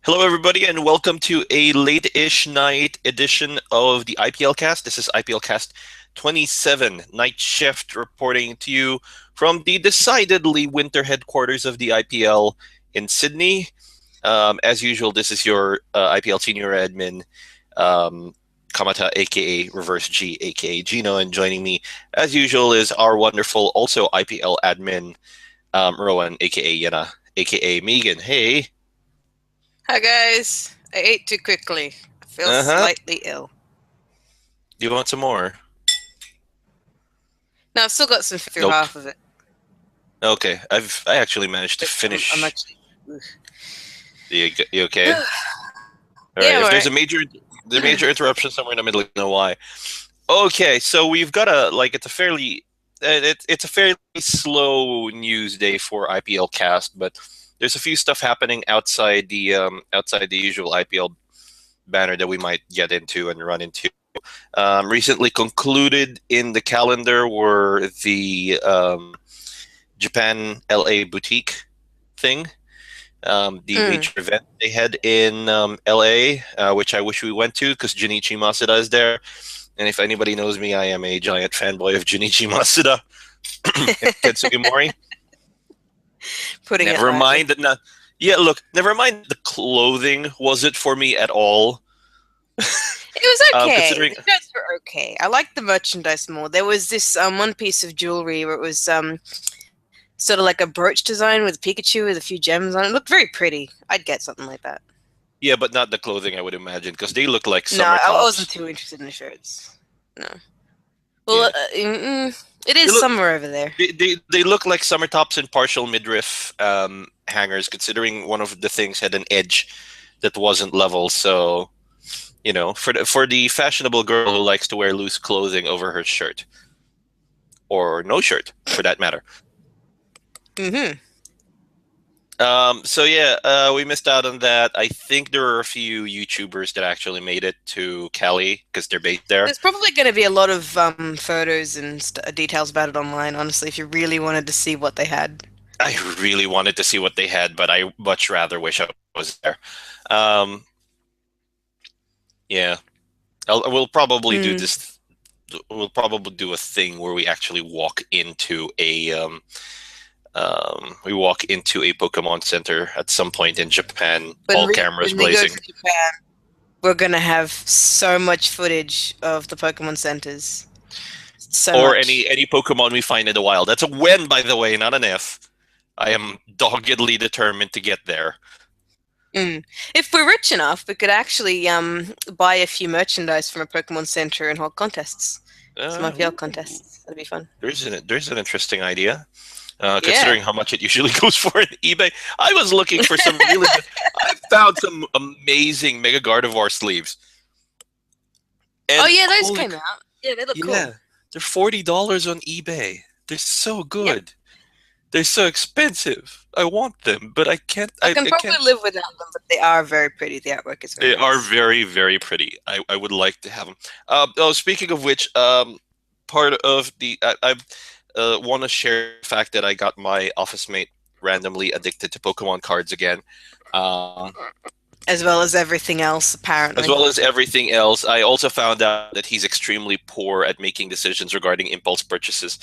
Hello, everybody, and welcome to a late-ish night edition of the IPLcast. This is IPLcast 27, Night Shift, reporting to you from the decidedly winter headquarters of the IPL in Sydney. As usual, this is your IPL senior admin, Kamata, aka Reverse G, aka Gino, and joining me, as usual, is our wonderful, also IPL admin, Rowan, aka Yena, aka Megan. Hey. Hi guys, I ate too quickly. I feel Uh-huh. slightly ill. Do you want some more? Now I've still got some through Nope. half of it, Okay, I actually managed to but I'm finish. actually. Ugh. You okay? All right. Yeah, I'm If there's alright. a major interruption somewhere in the middle, you know why. Okay, so we've got it's a fairly slow news day for IPL cast, but there's a few stuff happening outside the usual IPL banner that we might get into and run into. Recently concluded in the calendar were the Japan LA boutique thing, the Mm. major event they had in LA, which I wish we went to because Junichi Masuda is there. And if anybody knows me, I am a giant fanboy of Junichi Masuda and Ketsugi Mori. Putting it Never lightly. mind that. Yeah, look, never mind the clothing wasn't for me at all. It was okay. Considering, The shirts were okay. I liked the merchandise more. There was this one piece of jewelry where it was sort of like a brooch design with Pikachu with a few gems on it. It looked very pretty. I'd get something like that. yeah, but not the clothing, I would imagine, because they look like No, summer I wasn't tops. too interested in the shirts. No. Well, Yeah. it They is look summer over there. they look like summer tops and partial midriff hangers, considering one of the things had an edge that wasn't level. So, for the fashionable girl who likes to wear loose clothing over her shirt, or no shirt for that matter. Hmm. So yeah, we missed out on that. I think there were a few YouTubers that actually made it to Cali because they're based there. There's probably going to be a lot of photos and details about it online, honestly, if you really wanted to see what they had. I really wanted to see what they had, but I much rather wish I was there. Um, yeah, we'll probably do Mm. this. We'll probably do a thing where we actually walk into a Pokemon Center at some point in Japan, all cameras When we go blazing. to Japan, we're going to have so much footage of the Pokemon centers. So Or much. any Pokemon we find in the wild. That's a when, by the way, not an if. I am doggedly determined to get there. Mm. If we're rich enough, we could actually buy a few merchandise from a Pokemon center and hold contests. Some IPL Ooh, contests. That'd be fun. there's an interesting idea. Yeah. Considering how much it usually goes for in eBay, I was looking for some really good. I found some amazing Mega Gardevoir sleeves, Oh and yeah, those holy, came out. Yeah, they look cool. yeah, they're $40 on eBay. They're so Yep. good. They're so expensive. I want them, but I can't. I I, can I probably can't. live without them, but they are very pretty. The artwork is very They are nice. very, very pretty. I would like to have them. Oh, speaking of which, part of I want to share the fact that I got my office mate randomly addicted to Pokemon cards again. Um, As well as everything else, as apparently. well as everything else. I also found out that he's extremely poor at making decisions regarding impulse purchases.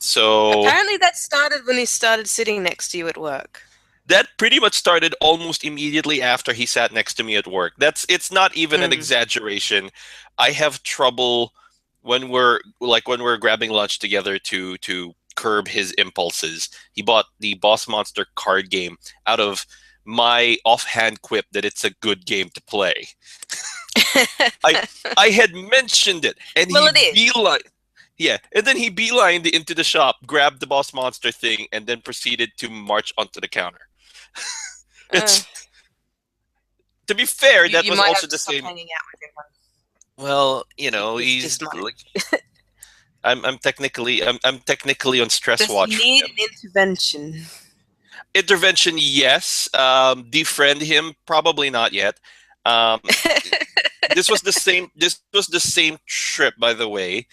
So Apparently that started when he started sitting next to you at work. that pretty much started almost immediately after he sat next to me at work. It's not even an Mm. exaggeration. I have trouble when we're grabbing lunch together to curb his impulses. He bought the Boss Monster card game out of my offhand quip that it's a good game to play. I I had mentioned it, and Well, he it is. beeline yeah, and then he beelined into the shop, grabbed the Boss Monster thing, and then proceeded to march onto the counter. Uh, It's To be fair, that you was might also have to the stop same. hanging out with him. Well, You he's just might. like I'm technically on stress Does he watch for need him. an intervention? Intervention, yes. Defriend him, probably not yet. Um, this was the same trip, by the way,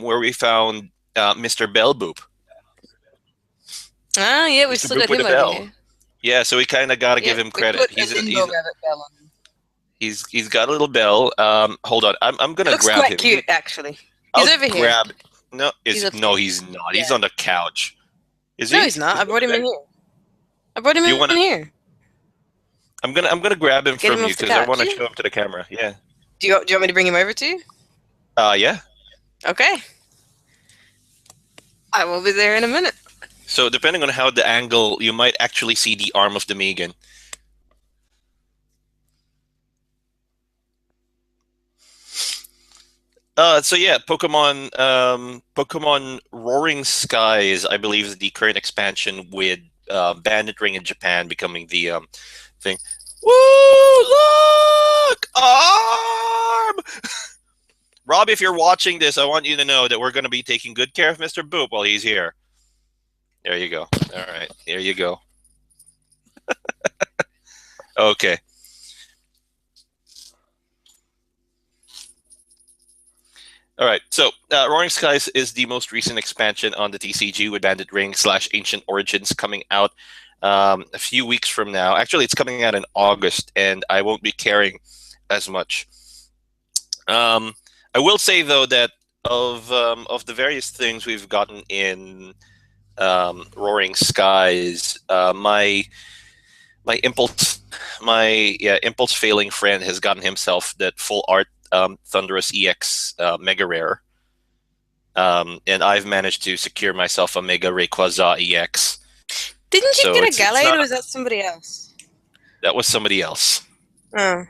where we found Mr. Bell Boop, Ah, yeah, we Mr. still Boop got with him a over bell. here. Yeah, so we kind of got to give Yep, him we credit. put a Limbo Rabbit bell on him. He's got a little bell. Hold on. I'm It gonna looks grab quite him. cute, actually. He's I'll over here. grab. No, He's is no, upstairs. he's not. He's Yeah. on the couch. Is No, he? he's not. Is I he brought over him in there? here. I brought him Do you in wanna? here. I'm gonna grab him Get him from you off the because I want couch. to show him to the camera. Yeah. Do you want me to bring him over to you? Yeah. Okay. I will be there in a minute. So depending on how the angle, you might actually see the arm of the Megan. So yeah, Pokemon Roaring Skies, I believe, is the current expansion with Bandit Ring in Japan becoming the thing. Woo! Look! Arm! Rob, if you're watching this, I want you to know that we're going to be taking good care of Mr. Boop while he's here. There you go. All right, there you go. Okay. All right, so Roaring Skies is the most recent expansion on the TCG with Bandit Ring / Ancient Origins coming out a few weeks from now. Actually, it's coming out in August, and I won't be caring as much. I will say though that of the various things we've gotten in Roaring Skies, my impulse failing friend has gotten himself that full art Thunderous EX Mega Rare. And I've managed to secure myself a Mega Rayquaza EX. Didn't you So get a it's Gallade, not, or was that somebody else? that was somebody else. Oh.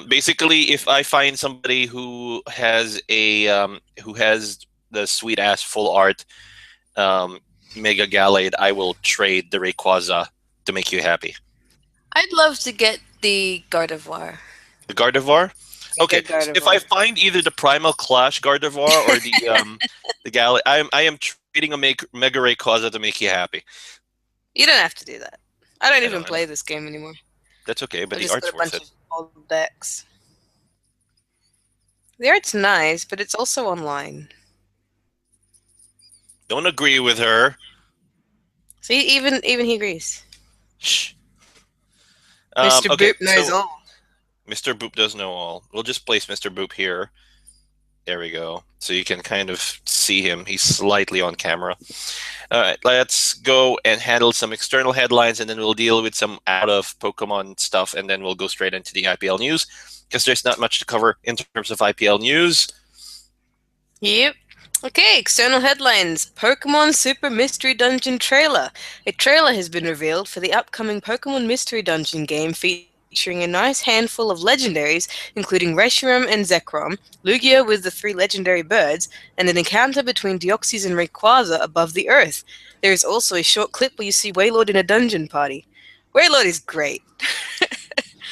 Basically, if I find somebody who has the sweet ass full art Mega Gallade, I will trade the Rayquaza to make you happy. I'd love to get the Gardevoir. The Gardevoir? Okay, Gardevoir. if I find either the Primal Clash Gardevoir or the Gallade, I am trading a Mega Rayquaza to make you happy. You don't have to do that. I don't I even know. play this game anymore. That's okay, but I've the just art's got a worth bunch it. of old decks. The art's nice, but it's also online. Don't agree with her. See, even he agrees. Shh. Mr. Okay, Boop knows so all. Mr. Boop does know all. We'll just place Mr. Boop here. There we go. So you can kind of see him. He's slightly on camera. All right, let's go and handle some external headlines, and then we'll deal with some out of Pokemon stuff, and then we'll go straight into the IPL news because there's not much to cover in terms of IPL news. Yep. Okay, external headlines. Pokemon Super Mystery Dungeon trailer. A trailer has been revealed for the upcoming Pokemon Mystery Dungeon game featuring a nice handful of legendaries, including Reshiram and Zekrom, Lugia with the 3 legendary birds, and an encounter between Deoxys and Rayquaza above the earth. There is also a short clip where you see Wailord in a dungeon party. Wailord is great.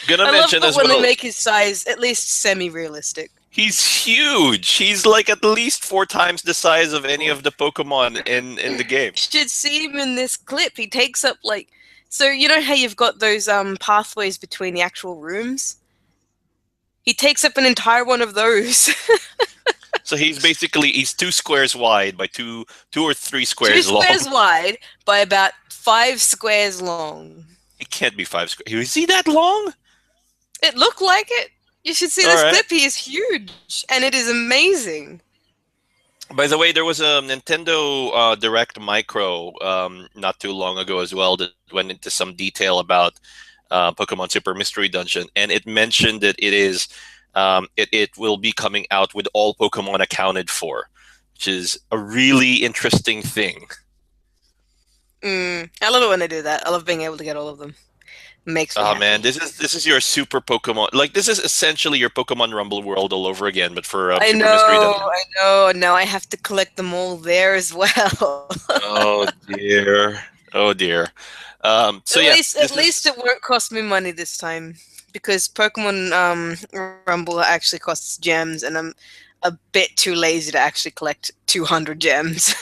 Gonna I love mention it as when well. they make his size at least semi-realistic. He's huge. He's like at least 4 times the size of any of the Pokemon in the game. You should see him in this clip. He takes up like, so you know how you've got those pathways between the actual rooms? He takes up an entire one of those. So he's 2 squares wide by two or 3 2 squares long. squares wide by about 5 squares long. He can't be 5 squares. Is he that long? It looked like it. You should see this clip. He is huge, and it is amazing. By the way, there was a Nintendo Direct Micro not too long ago as well that went into some detail about Pokemon Super Mystery Dungeon, and it mentioned that it will be coming out with all Pokemon accounted for, which is a really interesting thing. I love it when they do that. I love being able to get all of them. Makes me happy. Man, this is your super Pokemon. Like, this is essentially your Pokemon Rumble world all over again, but for Super Mystery Dungeon. I know. Now I have to collect them all there as well. Oh dear. Oh dear. So at least it won't cost me money this time, because Pokemon Rumble actually costs gems, and I'm a bit too lazy to actually collect 200 gems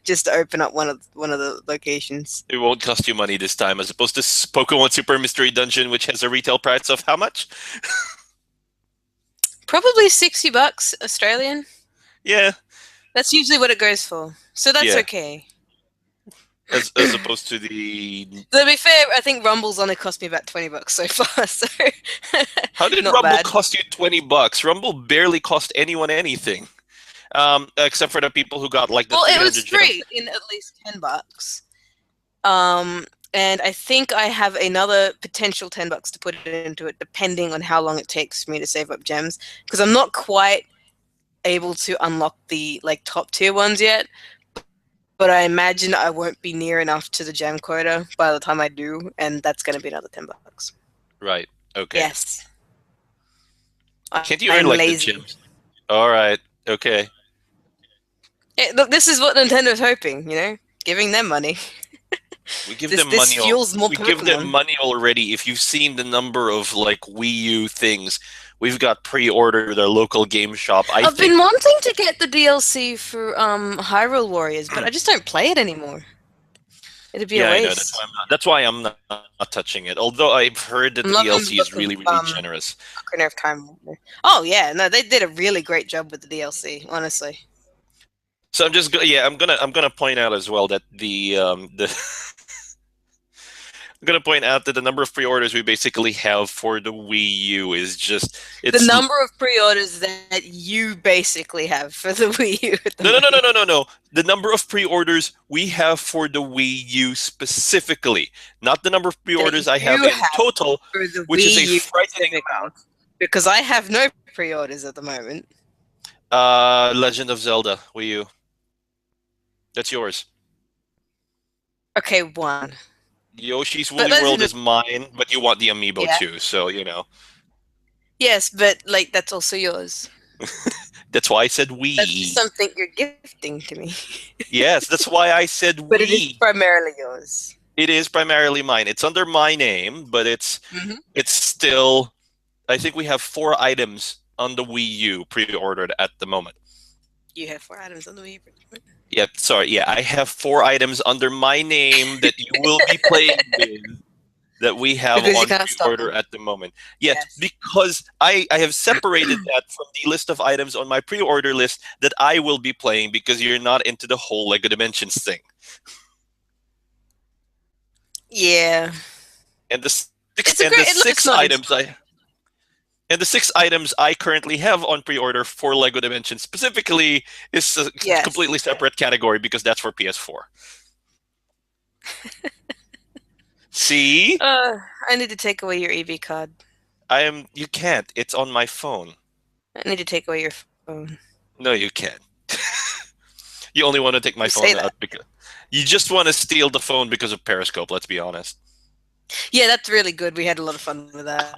just to open up one of the locations. It won't cost you money this time, as opposed to Pokemon Super Mystery Dungeon, which has a retail price of how much? Probably $60 Australian. Yeah. That's usually what it goes for. So that's okay. as opposed to the. To be fair, I think Rumble's only cost me about $20 so far, so How did not Rumble bad. cost you $20? Rumble barely cost anyone anything, except for the people who got like the Well, it 300 was gems. free in at least $10. And I think I have another potential $10 to put into it, depending on how long it takes for me to save up gems, because I'm not quite able to unlock the like top tier ones yet. But I imagine I won't be near enough to the gem quota by the time I do, and that's going to be another $10. Right. Okay. Yes, Can't you earn I'm like the lazy. gems? All right. Okay. Look, this is what Nintendo's hoping, giving them money. We give This them this money. fuels more We give them Pokemon. money already. If you've seen the number of like Wii U things, we've got pre-ordered with our local game shop. I I've think. been wanting to get the DLC for Hyrule Warriors, but I just don't play it anymore. It'd be a Yeah, I know. That's waste. why I'm not. That's why I'm not touching it. Although I've heard that I'm the loving the DLC is look of really, really generous. Ocarina of Time. Oh yeah, no, they did a really great job with the DLC, honestly. So I'm gonna point out as well that the I'm gonna point out that the number of pre-orders we basically have for the Wii U is just The it's number of pre-orders that you basically have for the Wii U at the no no no no moment. no no no the number of pre-orders we have for the Wii U specifically, not the number of That pre-orders I have you in have total, for the which is a Wii U frightening specifically. amount. Because I have no pre-orders at the moment. Legend of Zelda Wii U. That's yours. Okay, one. Yoshi's But Woolly World Legend of is mine, but you want the amiibo yeah. too, so you know. Yes, but like that's also yours. That's why I said That's Wii. something you're gifting to me. Yes, that's why I said But it is Wii. primarily yours. It is primarily mine. It's under my name, but Mm-hmm. it's still. I think we have 4 items on the Wii U pre-ordered at the moment. You have 4 items on the Wii U. Yeah, sorry. Yeah, I have 4 items under my name that you will be playing with that we have Because you on can't stop pre-order them. at the moment. Yes, Yes. because I have separated that from the list of items on my pre-order list that I will be playing because you're not into the whole Lego Dimensions thing. Yeah. And the six It's a and the great. It's six nice. items I and the 6 items I currently have on pre-order for Lego Dimensions specifically is a Yes. completely separate category because that's for PS4. See? I need to take away your EV card. You can't. It's on my phone. I need to take away your phone. No, you can't. You only want to take my You phone say that. out because you just want to steal the phone because of Periscope, let's be honest. Yeah, that's really good. We had a lot of fun with that.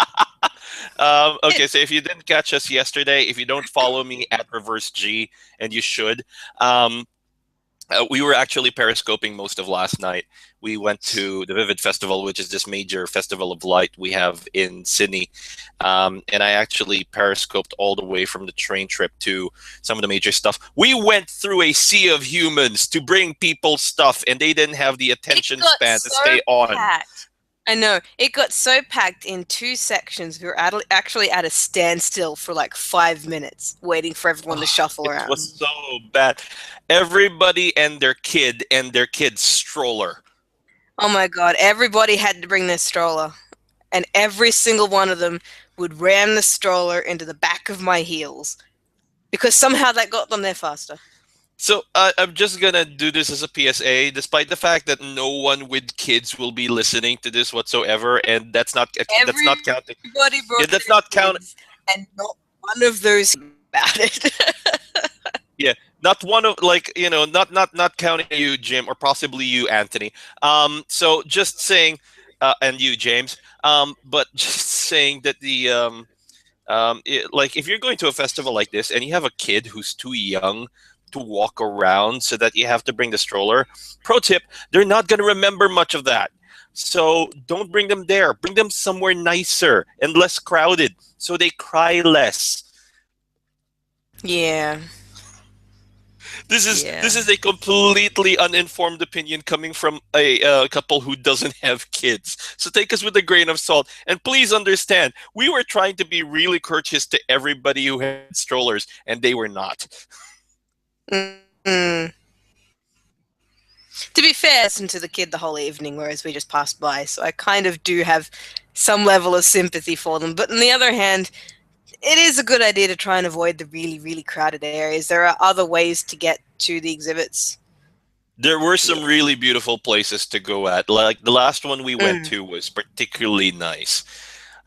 Okay, so if you didn't catch us yesterday, if you don't follow me at Reverse G, and you should, we were actually periscoping most of last night. We went to the Vivid Festival, which is this major festival of light we have in Sydney. And I actually periscoped all the way from the train trip to some of the major stuff. We went through a sea of humans to bring people stuff, and they didn't have the attention span to stay on. Packed. I know. It got so packed in 2 sections. We were actually at a standstill for like 5 minutes, waiting for everyone to shuffle around. It was so bad. Everybody and their kid's stroller. Oh my god, everybody had to bring their stroller. And every single one of them would ram the stroller into the back of my heels. Because somehow that got them there faster. So I'm just gonna do this as a PSA, despite the fact that no one with kids will be listening to this whatsoever, and that's not counting. Everybody brought Yeah, that's their not counting. kids, and not one of those about it. Yeah, not one of not counting you, Jim, or possibly you, Anthony. So just saying, and you, James. But just saying that like if you're going to a festival like this and you have a kid who's too young to walk around so that you have to bring the stroller, pro tip, they're not going to remember much of that. So don't bring them there. Bring them somewhere nicer and less crowded so they cry less. Yeah. This is a completely uninformed opinion coming from a couple who doesn't have kids. So take us with a grain of salt. And please understand, we were trying to be really courteous to everybody who had strollers, and they were not. Mm-hmm. To be fair, I listened to the kid the whole evening, whereas we just passed by, so I kind of do have some level of sympathy for them. But on the other hand, it is a good idea to try and avoid the really, really crowded areas. There are other ways to get to the exhibits. There were Yeah. some really beautiful places to go at. Like the last one we went Mm. to was particularly nice.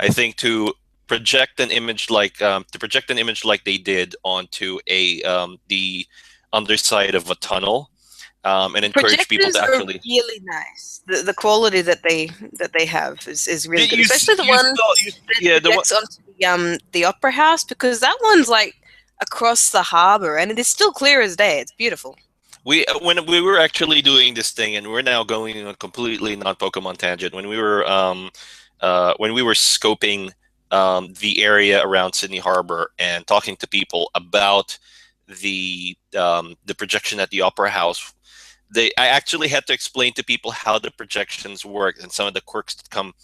I think to project an image like they did onto the underside of a tunnel, and encourage people Projectors to are actually. really nice. The quality that they have is really good, especially the You one saw that yeah the one. projects onto the Opera House, because that one's like across the harbor and it is still clear as day. It's beautiful. We when we were actually doing this thing, and we're now going on a completely non-Pokemon tangent. When we were scoping the area around Sydney Harbor and talking to people about the projection at the Opera House, I actually had to explain to people how the projections work and some of the quirks that come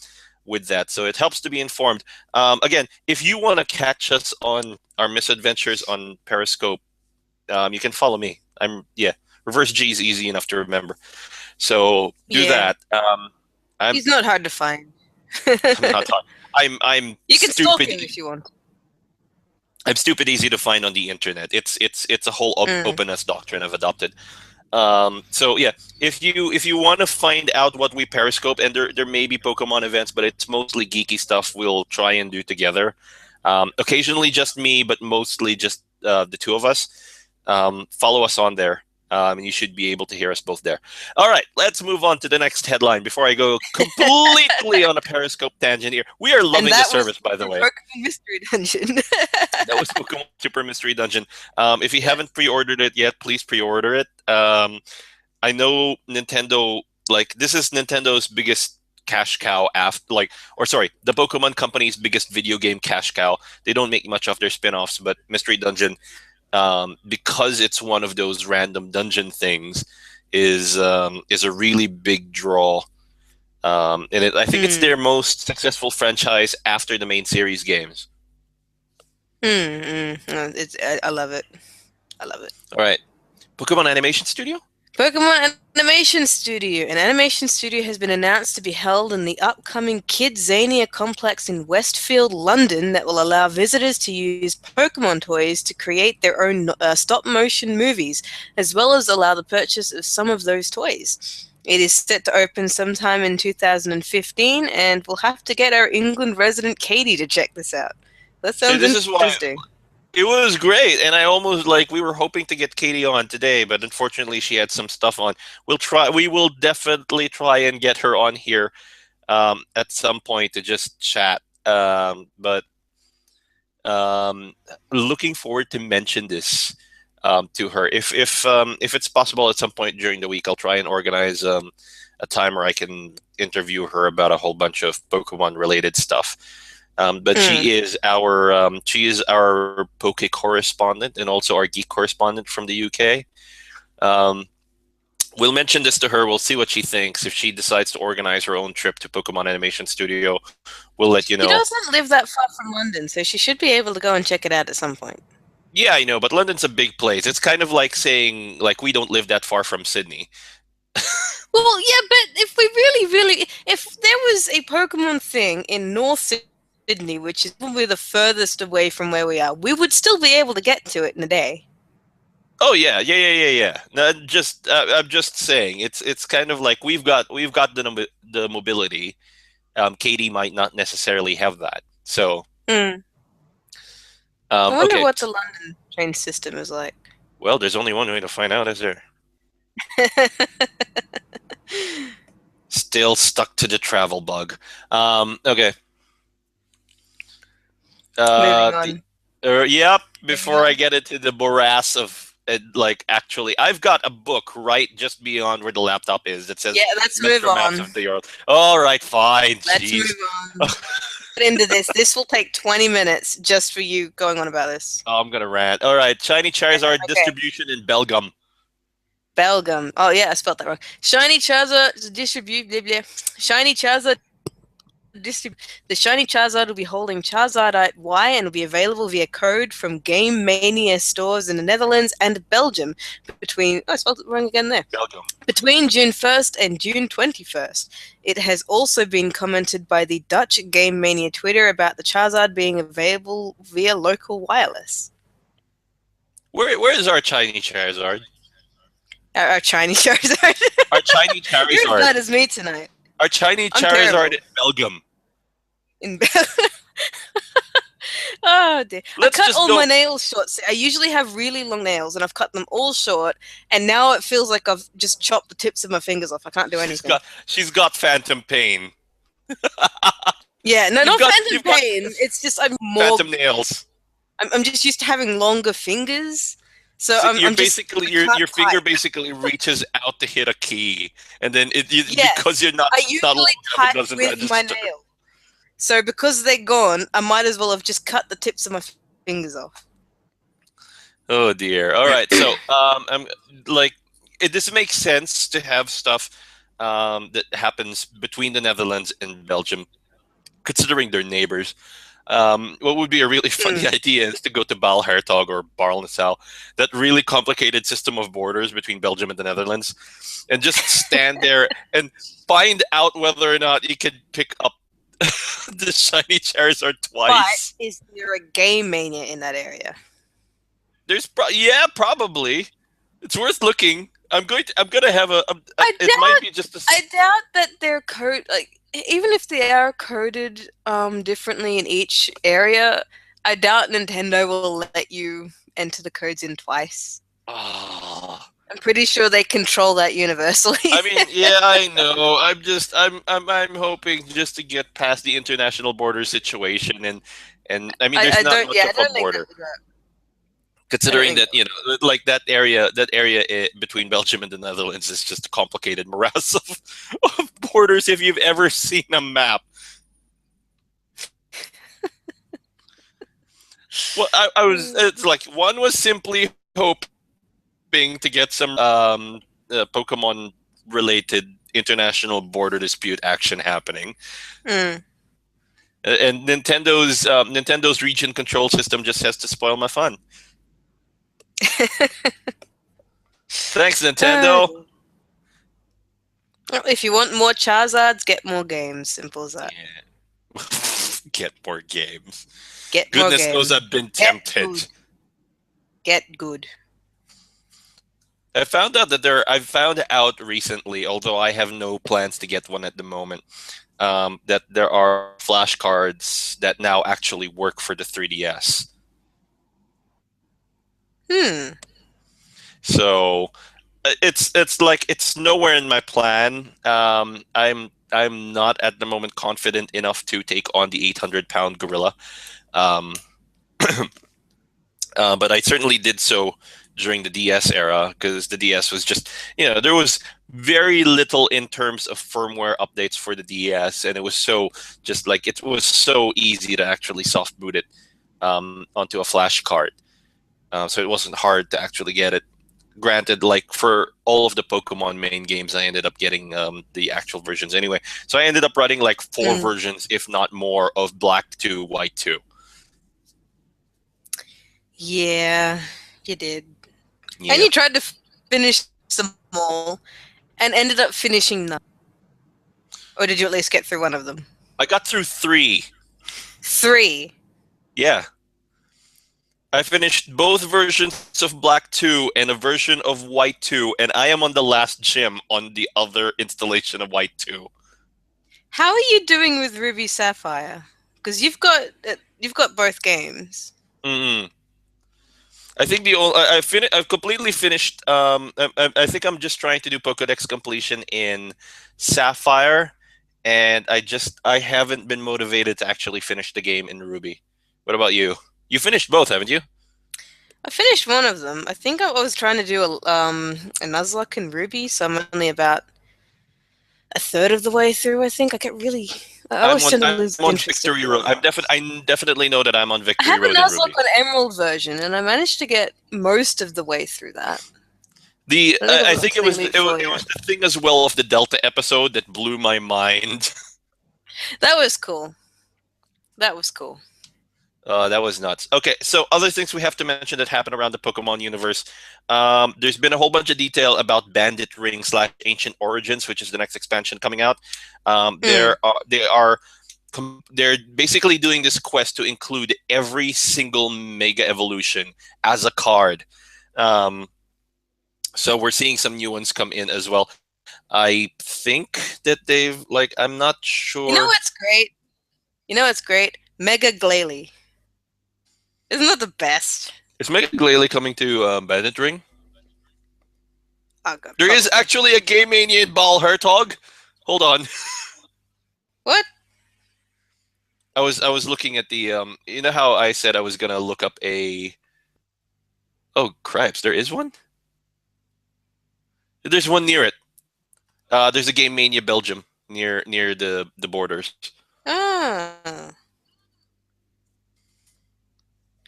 with that. So it helps to be informed. Again, if you want to catch us on our misadventures on Periscope, you can follow me. Reverse G is easy enough to remember. So do Yeah, that. I'm he's not hard to find. I'm not talking. I'm You can stalk stupid. him if you want. I'm stupid easy to find on the internet. It's a whole Mm. openness doctrine I've adopted. So yeah, if you want to find out what we Periscope, and there may be Pokemon events, but it's mostly geeky stuff we'll try and do together. Occasionally just me, but mostly just the two of us. Follow us on there, and you should be able to hear us both there. All right, let's move on to the next headline before I go completely on a Periscope tangent here. We are And loving the that was service, by the way. Pokemon Mystery Dungeon. That was Pokemon Super Mystery Dungeon. If you Yes. haven't pre-ordered it yet, please pre-order it. I know Nintendo, like this is Nintendo's biggest cash cow after, the Pokemon Company's biggest video game cash cow. They don't make much of their spin-offs, but Mystery Dungeon, because it's one of those random dungeon things, is a really big draw. I think it's their most successful franchise after the main series games. I love it. I love it. All right, Pokemon Animation Studio. Pokemon Animation Studio. An animation studio has been announced to be held in the upcoming Kidzania complex in Westfield, London, that will allow visitors to use Pokemon toys to create their own stop-motion movies, as well as allow the purchase of some of those toys. It is set to open sometime in 2015, and we'll have to get our England resident Katie to check this out. That See, sounds this is why interesting. it was great, and I almost we were hoping to get Katie on today, but unfortunately she had some stuff on. We will definitely try and get her on here at some point to just chat. But looking forward to mention this to her if it's possible at some point during the week. I'll try and organize a time where I can interview her about a whole bunch of Pokemon related stuff. But she is our Poke correspondent and also our geek correspondent from the UK. We'll mention this to her. We'll see what she thinks. If she decides to organize her own trip to Pokemon Animation Studio, we'll let you know. She doesn't live that far from London, so she should be able to go and check it out at some point. Yeah, I know, but London's a big place. It's kind of like saying we don't live that far from Sydney. Well, yeah, but if we if there was a Pokemon thing in North Sydney, which is probably the furthest away from where we are, we would still be able to get to it in a day. Oh yeah. No, I'm just saying it's kind of like we've got the mobility. Katie might not necessarily have that. So I wonder okay. what the London train system is like. Well, there's only one way to find out, is there? Still stuck to the travel bug. Okay. Moving on. Yep. Before I get into the morass of actually, I've got a book right just beyond where the laptop is that says Let's move Maps on. of the Earth. All right, fine. Let's Jeez. move on. Get into this. This will take 20 minutes just for you going on about this. Oh, I'm gonna rant. All right, Shiny Charizard distribution in Belgium. Belgium. Oh yeah, I spelled that wrong. Shiny Charizard distribute. Shiny Charizard The shiny Charizard will be holding Charizardite Y and will be available via code from Game Mania stores in the Netherlands and Belgium between. Oh, I spelled it wrong again there. Belgium. Between June 1st and June 21st. It has also been commented by the Dutch Game Mania Twitter about the Charizard being available via local wireless. Where is our Chinese Charizard? Our Chinese Charizard. Our Chinese Charizard. You're as bad as me tonight. Our Chinese Charizard in Belgium. In Belgium. Oh dear. I cut all my nails short. I usually have really long nails and I've cut them all short and now it feels like I've just chopped the tips of my fingers off. I can't do anything. She's got phantom pain. Yeah, no, not phantom pain. It's just I'm more phantom nails. I'm just used to having longer fingers. So I'm basically your finger basically reaches out to hit a key, and then because you're not. I usually type with my nail. So because they're gone, I might as well have just cut the tips of my fingers off. Oh dear! All right, so I'm like, this makes sense to have stuff that happens between the Netherlands and Belgium, considering they're neighbors. What would be a really funny idea is to go to Balhertog or Barl-Nassau, that really complicated system of borders between Belgium and the Netherlands, and just stand there and find out whether or not you could pick up the shiny Charizard twice. But is there a Game Mania in that area? There's probably. It's worth looking. I'm gonna have it might be just I doubt that they're even if they are coded differently in each area, I doubt Nintendo will let you enter the codes in twice. Oh. I'm pretty sure they control that universally. I mean, yeah, I know. I'm hoping just to get past the international border situation, and I mean, there's not much of a border. Considering that, like that area between Belgium and the Netherlands is just a complicated morass of borders if you've ever seen a map. Well, it's like one was simply hoping to get some Pokemon related international border dispute action happening. And Nintendo's region control system just has to spoil my fun. Thanks, Nintendo. If you want more Charizards, get more games. Simple as that. Yeah. Get more games. Goodness knows I've been tempted. Get good. I found out recently, although I have no plans to get one at the moment, that there are flashcards that now actually work for the 3DS. So it's like it's nowhere in my plan. I'm not at the moment confident enough to take on the 800-pound gorilla, but I certainly did so during the DS era, because the DS was just, there was very little in terms of firmware updates for the DS, and it was so just like it was so easy to actually soft boot it onto a flash card. So it wasn't hard to actually get it. Granted, like for all of the Pokemon main games, I ended up getting the actual versions anyway. So I ended up running like 4 versions, if not more, of Black 2, White 2. Yeah, you did. Yeah. And you tried to finish them all and ended up finishing none. Or did you at least get through one of them? I got through 3. 3? Yeah. I finished both versions of Black 2 and a version of White 2, and I am on the last gym on the other installation of White 2. How are you doing with Ruby Sapphire? Because you've got both games. I think I've completely finished. I think I'm just trying to do Pokédex completion in Sapphire, and I haven't been motivated to actually finish the game in Ruby. What about you? You finished both, haven't you? I finished one of them. I think I was trying to do a Nuzlocke in Ruby, so I'm only about a third of the way through. I think I get really. I always tend to lose interest. Victory Road. I definitely know that I'm on Victory Road. I have a Nuzlocke on Emerald version, and I managed to get most of the way through that. I think it was the thing as well of the Delta episode that blew my mind. That was cool. That was cool. That was nuts. Okay, so other things we have to mention that happen around the Pokemon universe. There's been a whole bunch of detail about Bandit Ring slash Ancient Origins, which is the next expansion coming out. Mm. They're basically doing this quest to include every single Mega Evolution as a card. So we're seeing some new ones come in as well. I think that I'm not You know sure. what's great? You know what's great? Mega Glalie. Isn't that the best? Is Mega Glalie coming to Bandit Ring? Oh god, There is probably. actually a Game Mania in Ball Hertog. Hold on. What? I was looking at the you know how I said I was gonna look up a oh cripes, there is one? There's one near it. There's a Game Mania Belgium near the borders. Ah, cool.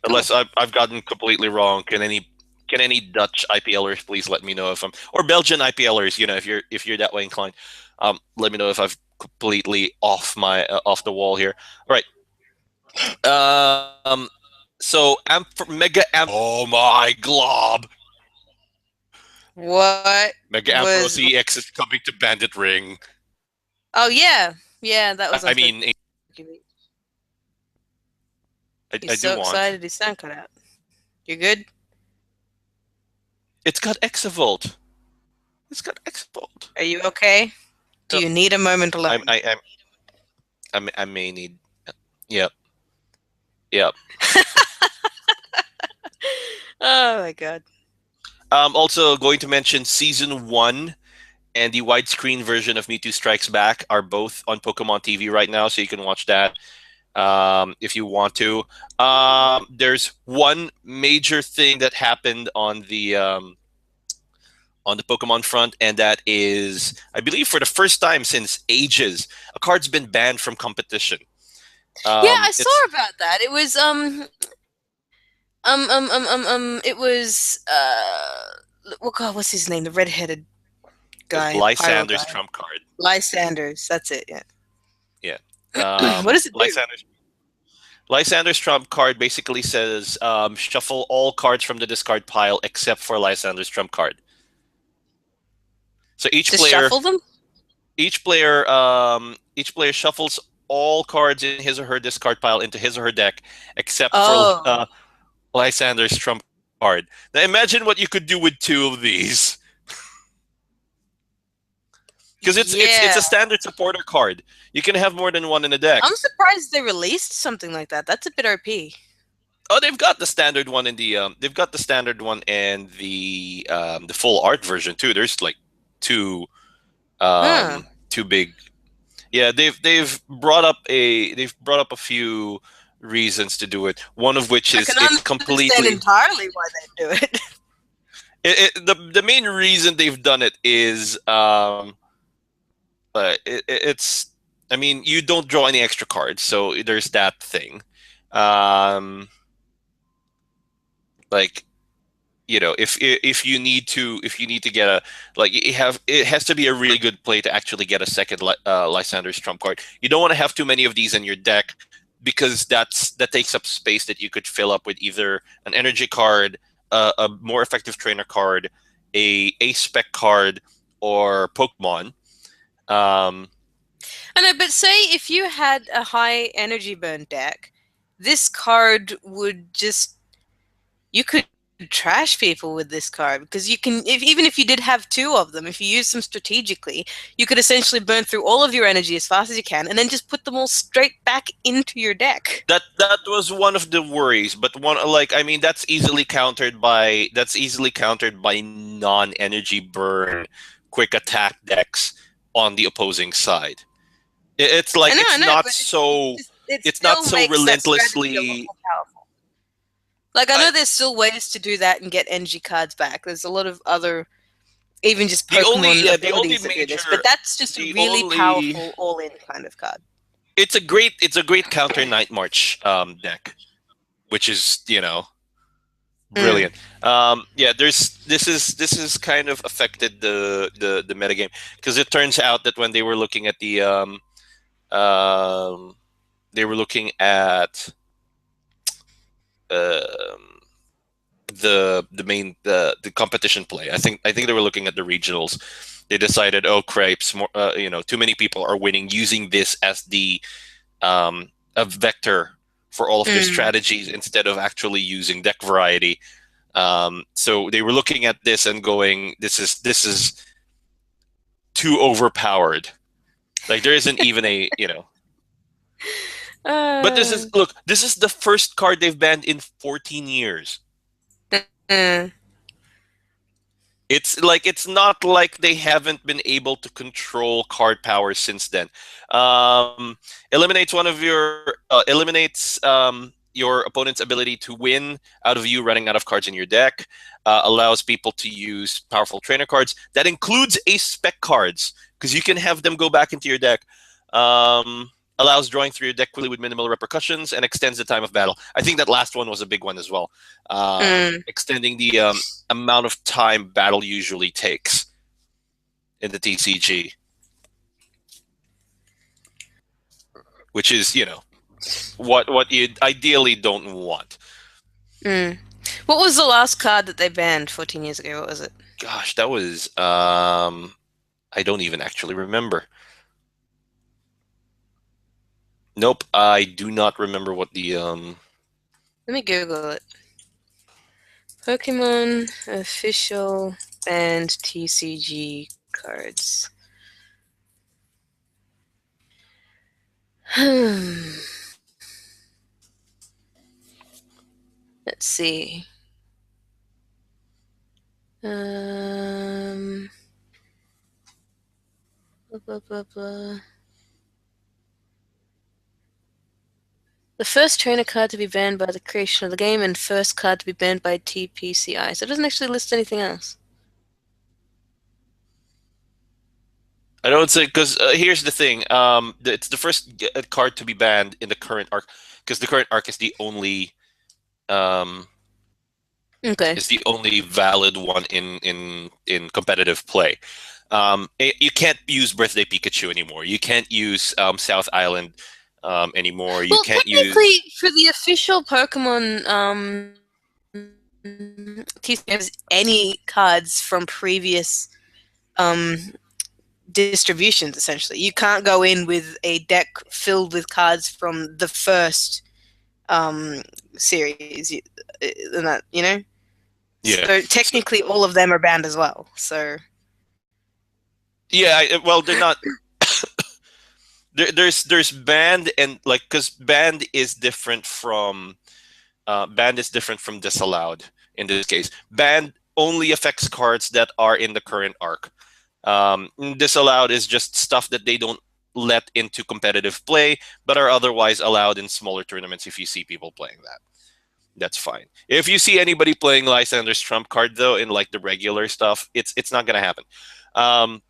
Unless I've gotten completely wrong. Can any Dutch IPLers please let me know if I'm or Belgian IPLers, if you're that way inclined. Let me know if I've completely off the wall here. All right. So Mega Oh my glob. What Mega Ampharos was? EX is coming to Bandit Ring. Oh yeah, yeah. That was I on mean, Facebook. I He's do so want. excited. His sound cut out. You good? It's got Exavolt. It's got Exavolt. Are you okay? Do No, you need a moment I'm alone? I may need. Yep. Yep. Oh my god. Also going to mention season 1 and the widescreen version of Mewtwo Strikes Back are both on Pokemon TV right now, so you can watch that if you want to. There's one major thing that happened on the Pokemon front, and that is, I believe, for the first time since ages, a card's been banned from competition. Yeah, I saw It's about that. It was it was well, God, what's his name? The red-headed guy, pyro Lysander's guy. trump card. Lysanders. That's it. Yeah. Yeah. What does it do? Lysander's trump card basically says shuffle all cards from the discard pile except for Lysander's trump card. So each Just player shuffle them? each player each player shuffles all cards in his or her discard pile into his or her deck except for Oh, Lysander's trump card. Now imagine what you could do with 2 of these. Because it's yeah. a standard supporter card. You can have more than one in a deck. I'm surprised they released something like that. That's a bit OP. Oh, they've got the standard one in the they've got the standard one and the full art version too. There's like two Huh. two big. Yeah, they've brought up a few reasons to do it. One of which I is can it's understand completely entirely why they do it. the main reason they've done it is it's I mean you don't draw any extra cards, so there's that thing. Um, like if you need to get a it has to be a really good play to actually get a second Lysander's trump card. You don't want to have too many of these in your deck because that takes up space that you could fill up with either an energy card, a more effective trainer card, a spec card, or Pokemon. Um, I know, but say if you had a high energy burn deck, this card would just you could trash people with this card because you can even if you did have 2 of them, if you use them strategically, you could essentially burn through all of your energy as fast as you can and then just put them all straight back into your deck. that was one of the worries, but I mean that's easily countered by non-energy burn quick attack decks on the opposing side. It's like I know, but it it's not still so makes that strategy a lot relentlessly. more powerful. Like I I, know there's still ways to do that and get energy cards back. There's a lot of other even just the only Pokemon yeah the only abilities that do major this, but that's just a the really only powerful all-in kind of card. it's a great counter Night March deck, which is Mm. brilliant. Yeah, this is kind of affected the metagame because it turns out that when they were looking at They were looking at um, the competition play. I think they were looking at the regionals. They decided, oh cripes, more, too many people are winning using this as the a vector for all of their Mm. strategies instead of actually using deck variety. So they were looking at this and going, this is too overpowered. Like there isn't even a. But this Uh, is look. This is the first card they've banned in 14 years. uh, It's not like they haven't been able to control card power since then. Um, eliminates your opponent's ability to win out of you running out of cards in your deck. Allows people to use powerful trainer cards. That includes ace spec cards because you can have them go back into your deck. Allows drawing through your deck quickly with minimal repercussions and extends the time of battle. I think that last one was a big one as well. mm. Extending the amount of time battle usually takes in the TCG, which is what you ideally don't want. Mm. What was the last card that they banned 14 years ago? What was it? Gosh, that was I don't even actually remember. Nope, I do not remember what the Let me Google it. Pokemon official banned TCG cards. Let's see. Um, blah, blah, blah, blah. The first trainer card to be banned by the creation of the game and first card to be banned by TPCI. So it doesn't actually list anything else. I don't say because here's the thing. It's the first card to be banned in the current arc because the current arc um, Okay. is the only valid one in competitive play. You can't use Birthday Pikachu anymore. You can't use South Island anymore. You Well, can't technically, use. for the official Pokemon TCGs, any cards from previous um, distributions, essentially. You can't go in with a deck filled with cards from the first series, and that, you know? Yeah. So So technically, all of them are banned as well. So. yeah. Well, they're not. There's banned and like because banned is different from disallowed in this case. Banned only affects cards that are in the current arc. Disallowed is just stuff that they don't let into competitive play, but are otherwise allowed in smaller tournaments if you see people playing that. That's fine. If you see anybody playing Lysander's trump card though in like the regular stuff, it's not gonna happen. Um,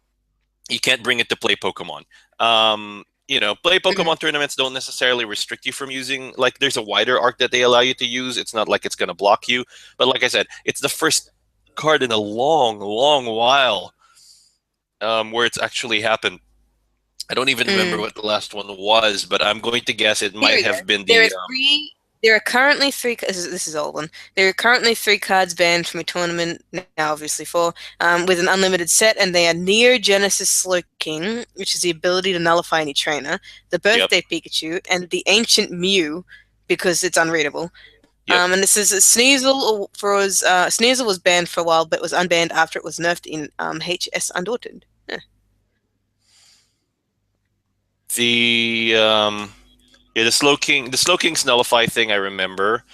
you can't bring it to play Pokemon. Play Pokemon tournaments don't necessarily restrict you from using, like, there's a wider arc that they allow you to use. It's not like it's going to block you. But like I said, it's the first card in a long, long while where it's actually happened. I don't even remember Mm. what the last one was, but I'm going to guess it Here might we go. have been There are the. three. There are currently three. This is old one. There are currently three cards banned from a tournament now, obviously four, with an unlimited set, and they are Neo Genesis Slowking, which is the ability to nullify any trainer, the Yep, Birthday Pikachu, and the Ancient Mew, because it's unreadable. yep. And this is Sneasel was banned for a while, but was unbanned after it was nerfed in HS Undaunted. Yeah. The Slow King's nullify thing I remember.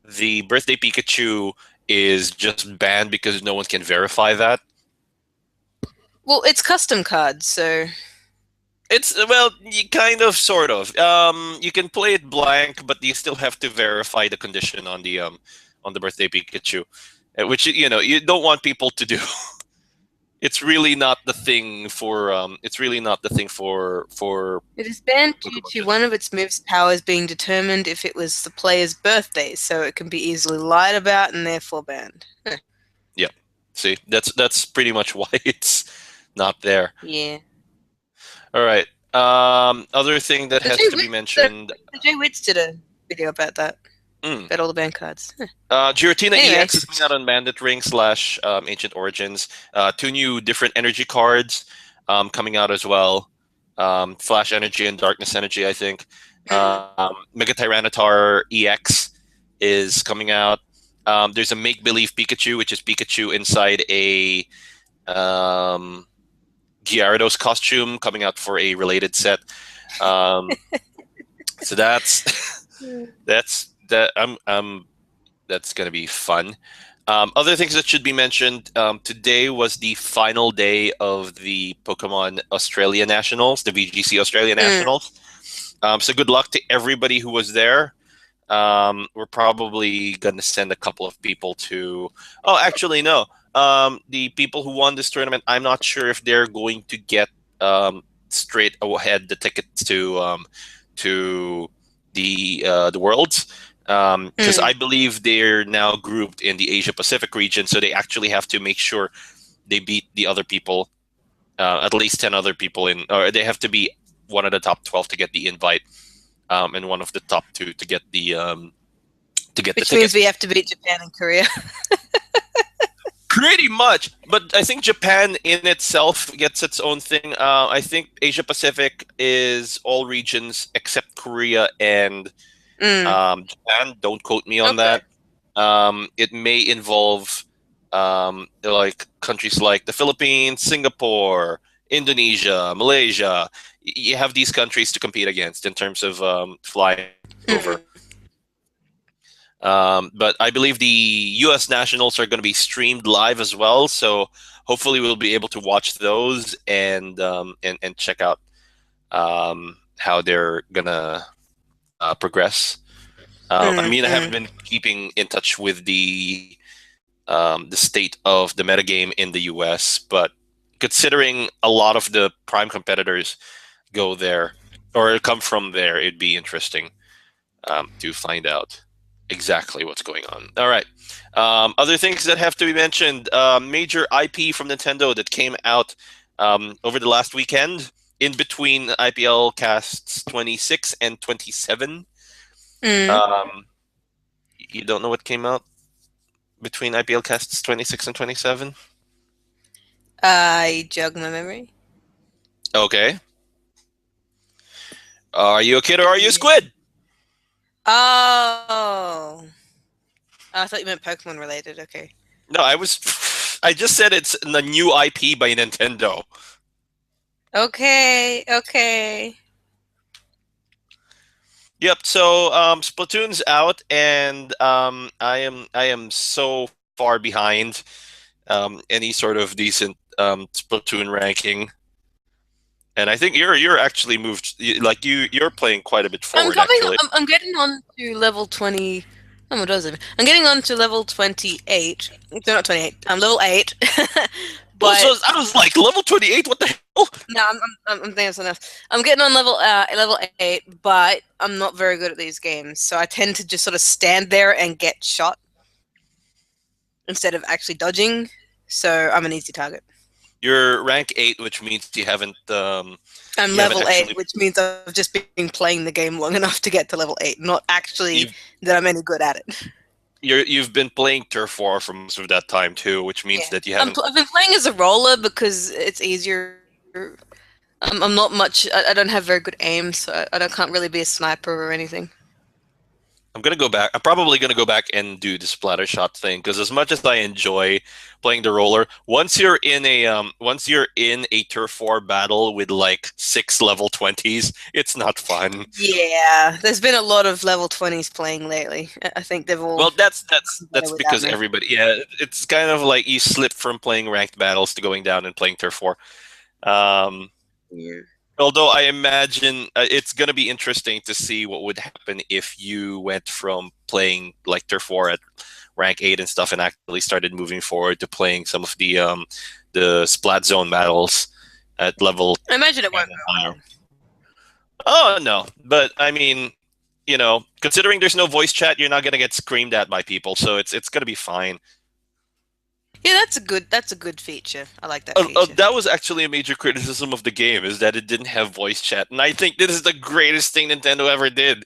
The Birthday Pikachu is just banned because no one can verify that. Well, it's custom cards, so. It's well, kind of, sort of. You can play it blank, but you still have to verify the condition on the Birthday Pikachu, which you don't want people to do. It's really not the thing for It's really not the thing for It is banned due Pokemon to Go. one of its move's powers being determined if it was the player's birthday, so it can be easily lied about and therefore banned. Yep. See, that's pretty much why it's not there. Yeah. All right. Other thing that The has Jay to be Witz, mentioned. the Jay Witz did a video about that. Mm, About all the band cards. Giratina Anyway. EX is coming out on Bandit Ring slash Ancient Origins. Two new different energy cards coming out as well. Flash Energy and Darkness Energy, I think. Mega Tyranitar EX is coming out. There's a Make Believe Pikachu, which is Pikachu inside a Gyarados costume coming out for a related set. So that's that's that. That's gonna be fun. Other things that should be mentioned. Today was the final day of the Pokemon Australia Nationals, the VGC Australia Nationals. So good luck to everybody who was there. We're probably gonna send a couple of people to. Oh, actually, no. The people who won this tournament, I'm not sure if they're going to get straight ahead the tickets to the Worlds. Because I believe they're now grouped in the Asia Pacific region, so they actually have to make sure they beat the other people, at least 10 other people or they have to be one of the top 12 to get the invite, and one of the top two to get the Which ticket. means we have to beat Japan and Korea. Pretty much, but I think Japan in itself gets its own thing. I think Asia Pacific is all regions except Korea and Japan. Don't quote me on that. It may involve like countries like the Philippines, Singapore, Indonesia, Malaysia. You have these countries to compete against in terms of flying over. But I believe the U.S. Nationals are going to be streamed live as well, so hopefully we'll be able to watch those and check out how they're gonna progress. I mean, I haven't been keeping in touch with the state of the metagame in the U.S., but considering a lot of the prime competitors go there or come from there, it'd be interesting to find out exactly what's going on. All right. Other things that have to be mentioned: major IP from Nintendo that came out over the last weekend, in between IPLcasts 26 and 27. You don't know what came out between IPLcasts 26 and 27? I jog my memory. Okay. Are you a kid or are you a squid? Oh. I thought you meant Pokemon related. Okay. No, I just said it's the new IP by Nintendo. Okay. Okay. Yep. So Splatoon's out, and I am so far behind any sort of decent Splatoon ranking. And I think you're actually moved, like you're playing quite a bit forward. Actually, I'm getting on to level 20. Oh, what does it? I'm getting on to level 28. No, not 28. I'm level 8. But so I was like level 28. What the hell? no, I'm thinking of something else. I'm getting on level 8, but I'm not very good at these games, so I tend to just sort of stand there and get shot instead of actually dodging. So I'm an easy target. You're rank 8, which means you haven't. I'm level 8, which means I've just been playing the game long enough to get to level 8, not actually that I'm any good at it. You've been playing Turf War for most of that time too, which means that you haven't. I've been playing as a roller because it's easier. I'm not much. I don't have very good aim, so I can't really be a sniper or anything. I'm gonna go back. I'm probably gonna go back and do the splatter shot thing because as much as I enjoy playing the roller, once you're in a turf war battle with like 6 level 20s, it's not fun. Yeah, there's been a lot of level 20s playing lately. I think they've all. Well, that's because everybody. Yeah, it's kind of like you slip from playing ranked battles to going down and playing turf war. Yeah. Although I imagine it's going to be interesting to see what would happen if you went from playing like Turf War at rank 8 and stuff and actually started moving forward to playing some of the Splat Zone battles at level. I imagine it won't go. Oh, no. But, I mean, considering there's no voice chat, you're not going to get screamed at by people, so it's going to be fine. Yeah, that's a good feature. I like that feature. That was actually a major criticism of the game, is that it didn't have voice chat, and I think this is the greatest thing Nintendo ever did.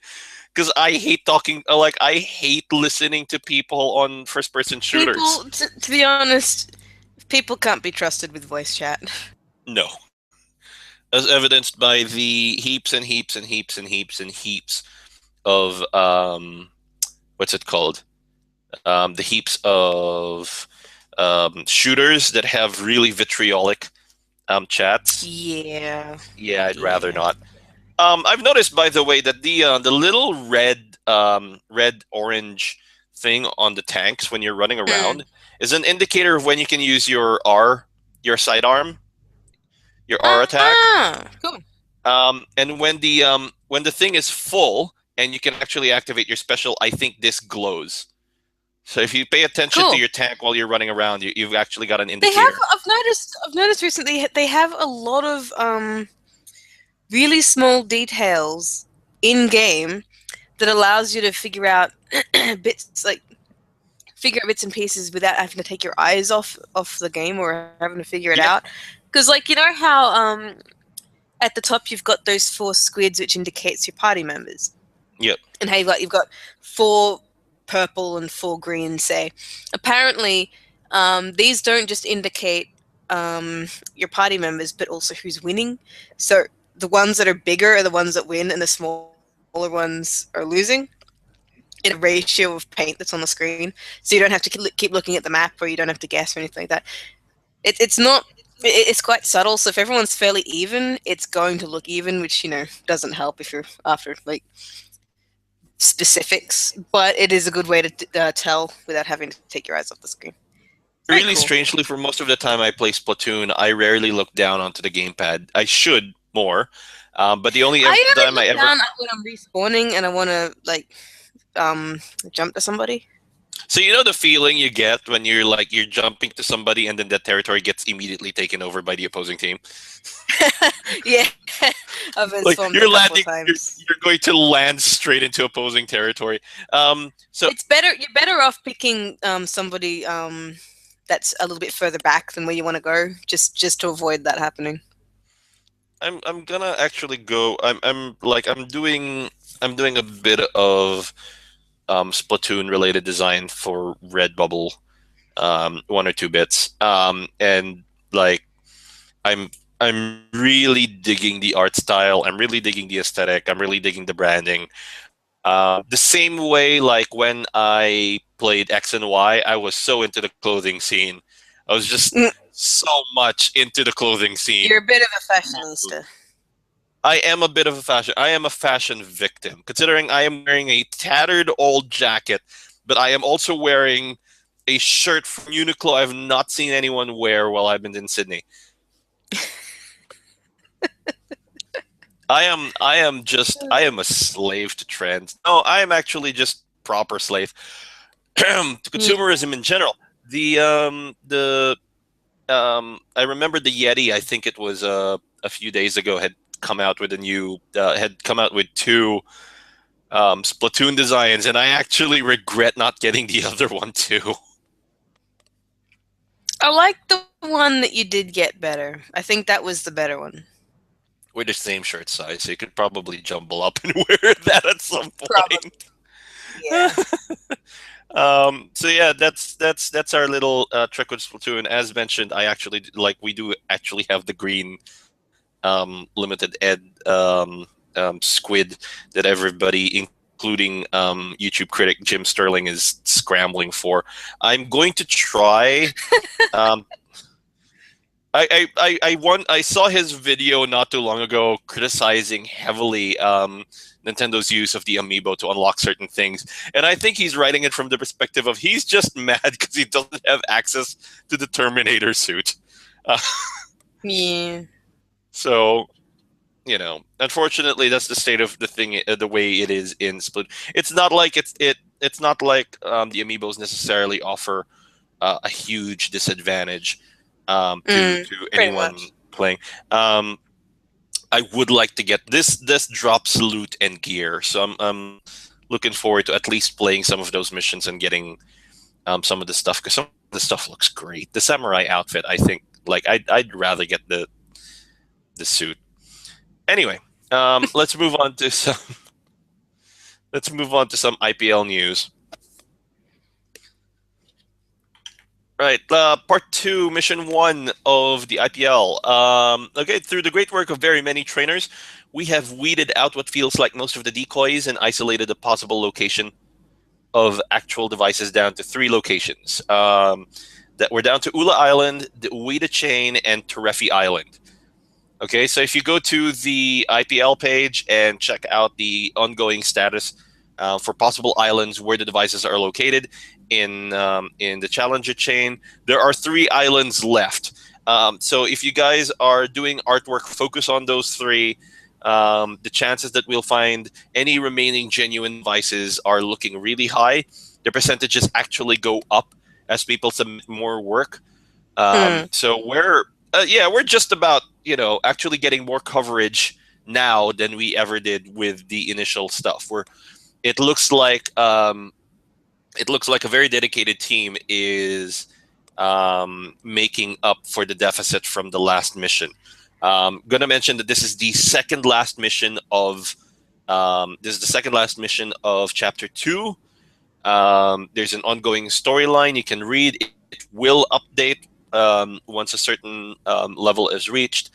Because I hate talking, like I hate listening to people on first-person shooters. People, to be honest, people can't be trusted with voice chat. No, as evidenced by the heaps and heaps and heaps and heaps and heaps of what's it called? The heaps of shooters that have really vitriolic chats. Yeah, Yeah, I'd rather yeah. not. I've noticed, by the way, that the little red orange thing on the tanks when you're running around Mm. is an indicator of when you can use your sidearm, your R attack. Cool. And when the thing is full and you can actually activate your special, I think this glows. So if you pay attention to Cool. your tank while you're running around, you've actually got an They have. indicator. I've noticed recently they have a lot of really small details in game that allows you to figure out bits like figure out bits and pieces without having to take your eyes off the game or having to figure it Yeah, out. Because like you know how at the top you've got those four squids which indicates your party members, yep, and how you've got four purple and four green. Say, apparently, these don't just indicate your party members, but also who's winning. So the ones that are bigger are the ones that win, and the smaller ones are losing. In a ratio of paint that's on the screen, so you don't have to keep looking at the map, or you don't have to guess or anything like that. It's not. It's quite subtle. So if everyone's fairly even, it's going to look even, which doesn't help if you're after like specifics. But it is a good way to tell without having to take your eyes off the screen. Very really cool. strangely, for most of the time I play Splatoon, I rarely look down onto the gamepad. I should more, but the only I time only I look ever. down at when I'm respawning and I want to like jump to somebody. So you know the feeling you get when you're jumping to somebody and then that territory gets immediately taken over by the opposing team. Yeah, I've been Like swamped a you're couple of landing, times. you're going to land straight into opposing territory. So It's better. You're better off picking somebody that's a little bit further back than where you want to go, just to avoid that happening. I'm gonna actually go. I'm doing a bit of Splatoon related design for Redbubble, 1 or 2 bits, and like I'm I'm really digging the art style. I'm really digging the aesthetic. I'm really digging the branding. The same way, like when I played X and Y, I was so into the clothing scene. I was just Mm, so much into the clothing scene. You're a bit of a fashionista. I am a bit of a fashion. I am a fashion victim, considering I am wearing a tattered old jacket, but I am also wearing a shirt from Uniqlo I've not seen anyone wear while I've been in Sydney. I am a slave to trends. No, I am actually just proper slave to Yeah. consumerism in general. The I remember the Yeti. I think it was a few days ago had come out with a new had come out with two Splatoon designs, and I actually regret not getting the other one too. I like the one that you did get better. I think that was the better one. We're the same shirt size, so you could probably jumble up and wear that at some Probably. point. Yeah. So yeah, that's our little trick with Splatoon. As mentioned, I actually like we do actually have the green limited ed squid that everybody, including YouTube critic Jim Sterling, is scrambling for. I'm going to try. Um, I saw his video not too long ago criticizing heavily Nintendo's use of the amiibo to unlock certain things, and I think he's writing it from the perspective of he's just mad because he doesn't have access to the Terminator suit. Uh, Yeah. so unfortunately, that's the state of the thing, the way it is in Split. It's not like it's not like the amiibos necessarily offer a huge disadvantage to Pretty anyone much. playing. I would like to get this. This drops loot and gear, so I'm looking forward to at least playing some of those missions and getting some of the stuff, because some of the stuff looks great. The samurai outfit, I think, like I'd rather get the suit. Anyway, let's move on to some IPL news. Right, part two, mission one of the IPL. Okay, through the great work of very many trainers, we have weeded out what feels like most of the decoys and isolated the possible location of actual devices down to 3 locations. That we're down to Ula Island, the Ueda Chain, and Terefi Island. Okay, so if you go to the IPL page and check out the ongoing status for possible islands where the devices are located in the Challenger chain, there are 3 islands left. So if you guys are doing artwork, focus on those 3. The chances that we'll find any remaining genuine devices are looking really high. The percentages actually go up as people submit more work. So we're just about, actually getting more coverage now than we ever did with the initial stuff. It looks like a very dedicated team is making up for the deficit from the last mission. Gonna mention that this is the second last mission of chapter 2. There's an ongoing storyline you can read. It will update once a certain level is reached,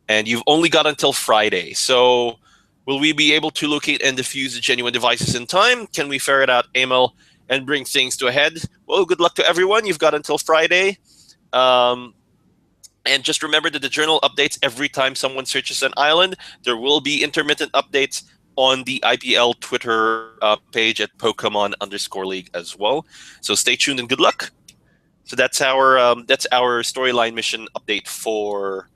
and you've only got until Friday. So, will we be able to locate and defuse the genuine devices in time? Can we ferret out Amel and bring things to a head? Well, good luck to everyone. You've got until Friday. And just remember that the journal updates every time someone searches an island. There will be intermittent updates on the IPL Twitter page at Pokemon_League as well. So stay tuned and good luck. So that's our storyline mission update for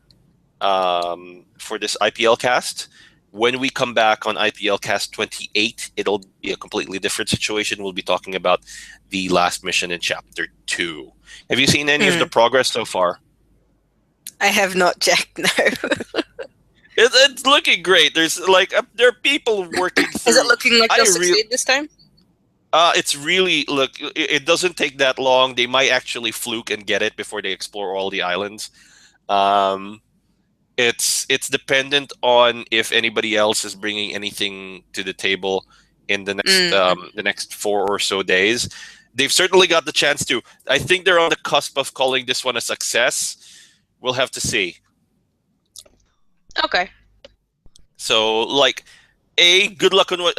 this IPL cast. When we come back on IPL cast 28, it'll be a completely different situation. We'll be talking about the last mission in chapter 2. Have you seen any of the progress so far? I have not checked, no. It's looking great. There are people working through. Is it looking like they'll succeed this time? It's really, it doesn't take that long. They might actually fluke and get it before they explore all the islands. It's dependent on if anybody else is bringing anything to the table in the next 4 or so days. They've certainly got the chance to. I think they're on the cusp of calling this one a success. We'll have to see. Okay. So, good luck on what,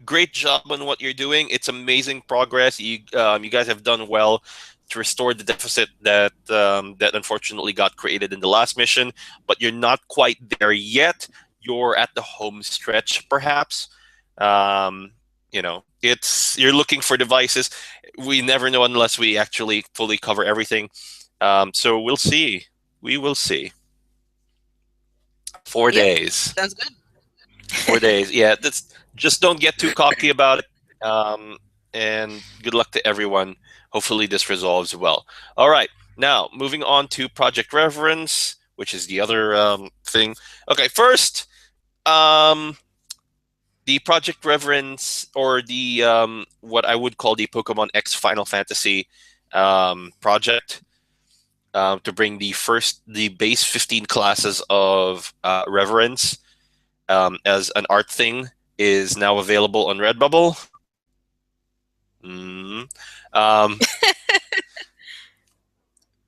great job on what you're doing. It's amazing progress. You guys have done well to restore the deficit that unfortunately got created in the last mission, but you're not quite there yet. You're at the home stretch, perhaps. You're looking for devices. We never know unless we actually fully cover everything. So we'll see. We will see. 4 days. Sounds good. 4 days. Yeah, just don't get too cocky about it. And good luck to everyone. Hopefully this resolves well. All right. Now, moving on to Project Reverence, which is the other thing. Okay, first, the Project Reverence, or the what I would call the Pokemon X Final Fantasy project, to bring the base 15 classes of Reverence as an art thing, is now available on Redbubble.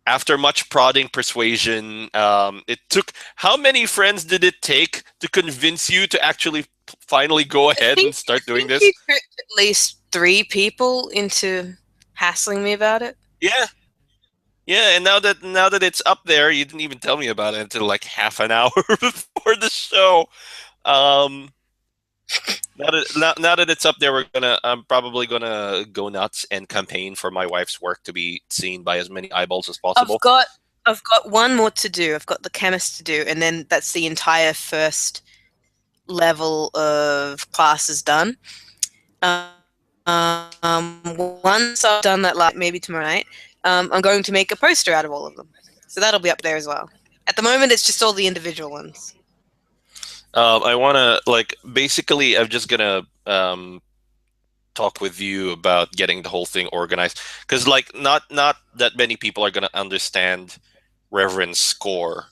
After much prodding, persuasion, it took. How many friends did it take to convince you to actually finally go ahead and start doing this? You tricked at least 3 people into hassling me about it. Yeah, and now that it's up there, you didn't even tell me about it until like half an hour before the show. Now that it's up there, I'm probably gonna go nuts and campaign for my wife's work to be seen by as many eyeballs as possible. I've got one more to do. I've got the chemist to do, and then that's the entire first level of classes done. Once I've done that, maybe tomorrow night, I'm going to make a poster out of all of them. So that'll be up there as well. At the moment, it's just all the individual ones. I want to, basically, I'm just going to talk with you about getting the whole thing organized, because like not that many people are gonna understand Reverence Core.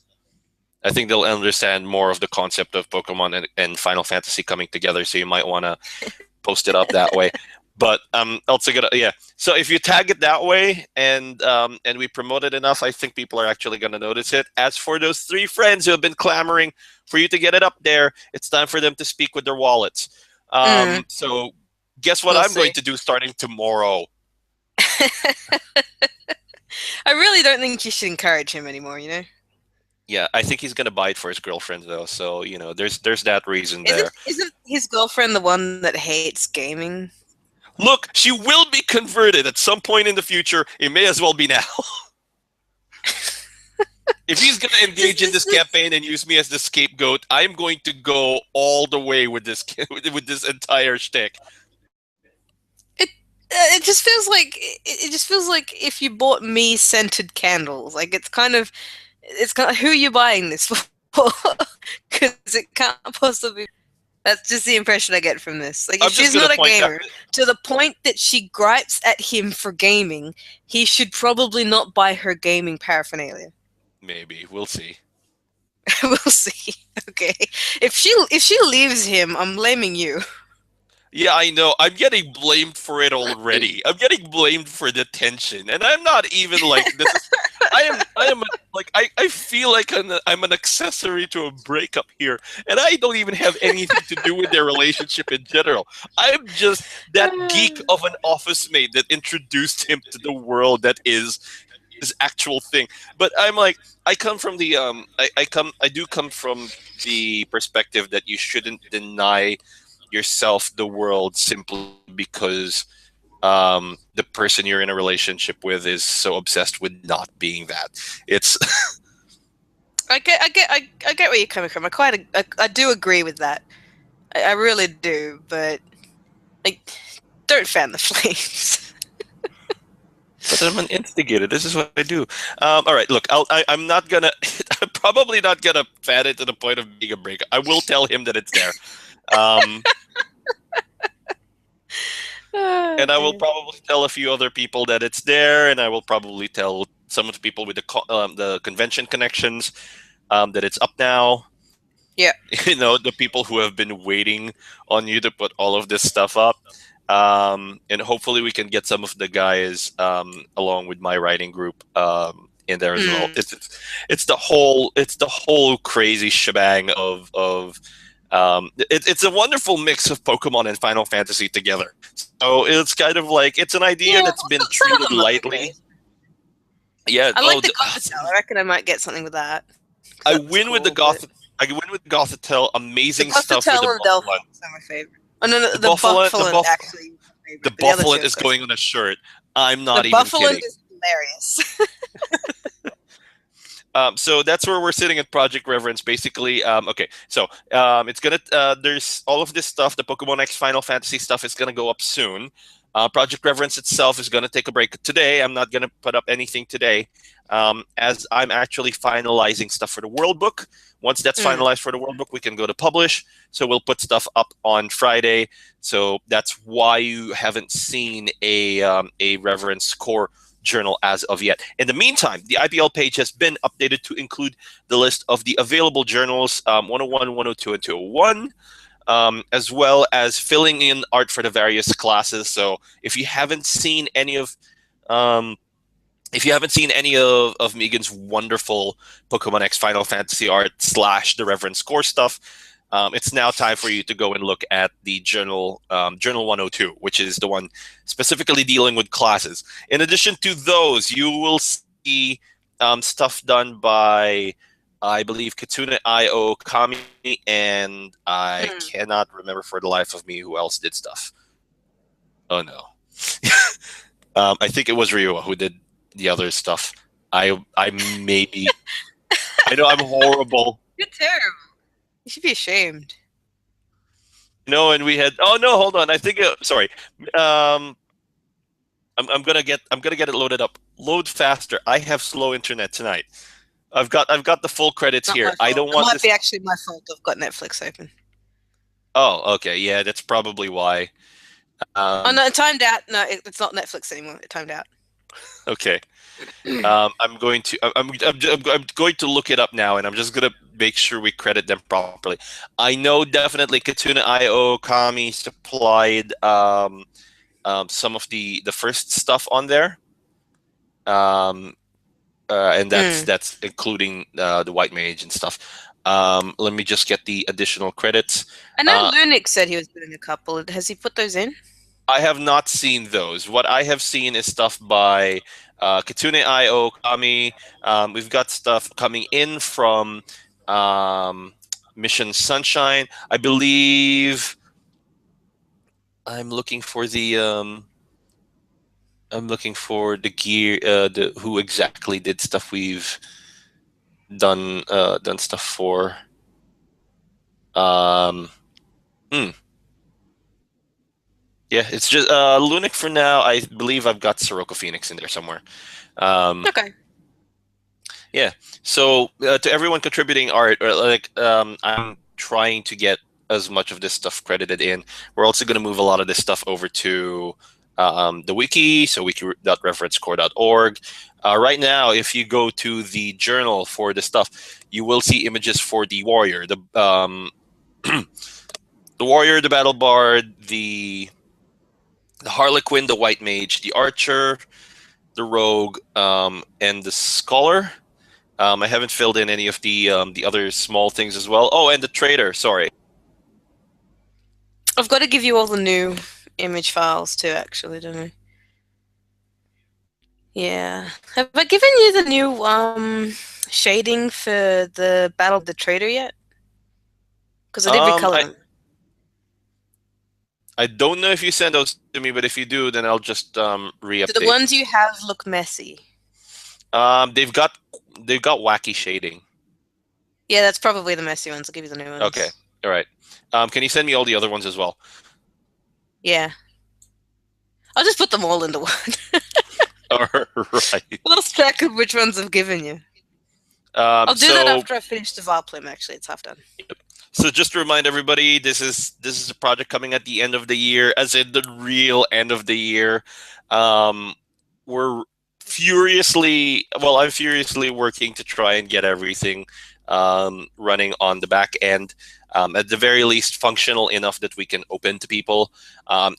I think they'll understand more of the concept of Pokemon and Final Fantasy coming together. So you might want to post it up that way. But also gonna yeah. So if you tag it that way and we promote it enough, I think people are actually gonna notice it. As for those 3 friends who have been clamoring for you to get it up there, it's time for them to speak with their wallets. Mm, So guess what we'll I'm going see. to do starting tomorrow? I really don't think you should encourage him anymore, you know? Yeah, I think he's gonna buy it for his girlfriend though. So there's that reason there. Isn't his girlfriend the one that hates gaming? Look, she will be converted at some point in the future. It may as well be now. If he's going to engage in this campaign and use me as the scapegoat, I'm going to go all the way with this with this entire shtick. It just feels like it just feels like if you bought me scented candles, like it's kind of who are you buying this for? Because it can't possibly. That's just the impression I get from this. Like, I'm if just she's going not to a point out. gamer, to the point that she gripes at him for gaming, he should probably not buy her gaming paraphernalia. Maybe we'll see. We'll see. Okay, if she leaves him, I'm blaming you. Yeah, I know. I'm getting blamed for it already. I'm getting blamed for the tension, and I'm not even like this is. I am like I feel like I'm an accessory to a breakup here, and I don't even have anything to do with their relationship in general. I'm just that geek of an office mate that introduced him to the world that is his actual thing. But I'm like, I come from the I do come from the perspective that you shouldn't deny yourself the world simply because the person you're in a relationship with is so obsessed with not being that. It's I get where you're coming from. I do agree with that. I really do, but like, don't fan the flames. but I'm an instigator. This is what I do. All right, look, I'm not gonna. I'm probably not gonna fan it to the point of being a breakup. I will tell him that it's there. Um, and I will probably tell a few other people that it's there, and I will probably tell some of the people with the convention connections that it's up now. Yeah. The people who have been waiting on you to put all of this stuff up, and hopefully we can get some of the guys along with my writing group in there as well. It's the whole crazy shebang of it's a wonderful mix of Pokemon and Final Fantasy together. So it's kind of like it's an idea that's been treated lightly. Yeah. I like the Gothitelle. I reckon I might get something with that. I win with the Gothitelle. Amazing stuff with the Gothitelle and Buffalo. are my favorite. Oh no, the Buffalo actually. The Buffalo is going on a shirt. I'm not even kidding. The Buffalo is hilarious. So that's where we're sitting at Project Reverence, basically. Okay, so it's gonna there's all of this stuff. The Pokemon X Final Fantasy stuff is gonna go up soon. Project Reverence itself is gonna take a break today. I'm not gonna put up anything today, as I'm actually finalizing stuff for the World Book. Once that's finalized for the World Book, we can go to publish. So we'll put stuff up on Friday. So that's why you haven't seen a Reverence Core journal as of yet. In the meantime, the IPL page has been updated to include the list of the available journals, 101, 102, and 201, as well as filling in art for the various classes. So if you haven't seen any of Megan's wonderful Pokemon X Final Fantasy art / the Reverence Core stuff, it's now time for you to go and look at the journal 102, which is the one specifically dealing with classes. In addition to those, you will see stuff done by, I believe, Kitsune IO, Kami, and I cannot remember for the life of me who else did stuff. Oh no. I think it was Ryua who did the other stuff. I maybe I know I'm horrible. You're terrible. You should be ashamed. No, and we had. Oh no, hold on. I think. Sorry. I'm gonna get it loaded up. Load faster. I have slow internet tonight. I've got the full credits here. I don't want. It might be actually my fault. I've got Netflix open. Oh, okay. Yeah, that's probably why. Oh no, it timed out. No, it's not Netflix anymore. It timed out. Okay. I'm going to I'm going to look it up now, and I'm just gonna make sure we credit them properly. I know definitely Katuna IO Kami supplied some of the first stuff on there, um, and Mm. that's including the White Mage and stuff. Let me just get the additional credits. I know Uh, Lunix said he was doing a couple. Has he put those in? I have not seen those. What I have seen is stuff by Kitsune IO Kami. We've got stuff coming in from um, Mission Sunshine. I believe I'm looking for the I'm looking for the gear, the who exactly did stuff we've done stuff for. Um, hmm. Yeah, it's just Lunic for now. I believe I've got Sirocco Phoenix in there somewhere. Um, Okay. Yeah. So to everyone contributing art, or I'm trying to get as much of this stuff credited in. We're also going to move a lot of this stuff over to the wiki, so wiki.referencecore.org. Right now, if you go to the journal for the stuff, you will see images for the warrior, the warrior, the battle bard, the harlequin, the white mage, the archer, the rogue, and the scholar. I haven't filled in any of the other small things as well. Oh, and the trader. Sorry. I've got to give you all the new image files too, actually, don't I? Yeah. Have I given you the new shading for the Battle of the Trader yet? Because I did Um, recolor I them. I don't know if you send those to me, but if you do, then I'll just Do the re-update. ones you have look messy? They've got wacky shading. Yeah, that's probably the messy ones. I'll give you the new Okay. ones. All right. Can you send me all the other ones as well? Yeah. I'll just put them all into one. All right. I lost track of which ones I've given you. I'll do that So after I finish the Varplim, actually. It's half done. So just to remind everybody, this is a project coming at the end of the year, as in the real end of the year. Um, we're I'm furiously working to try and get everything running on the back end. At the very least, functional enough that we can open to people.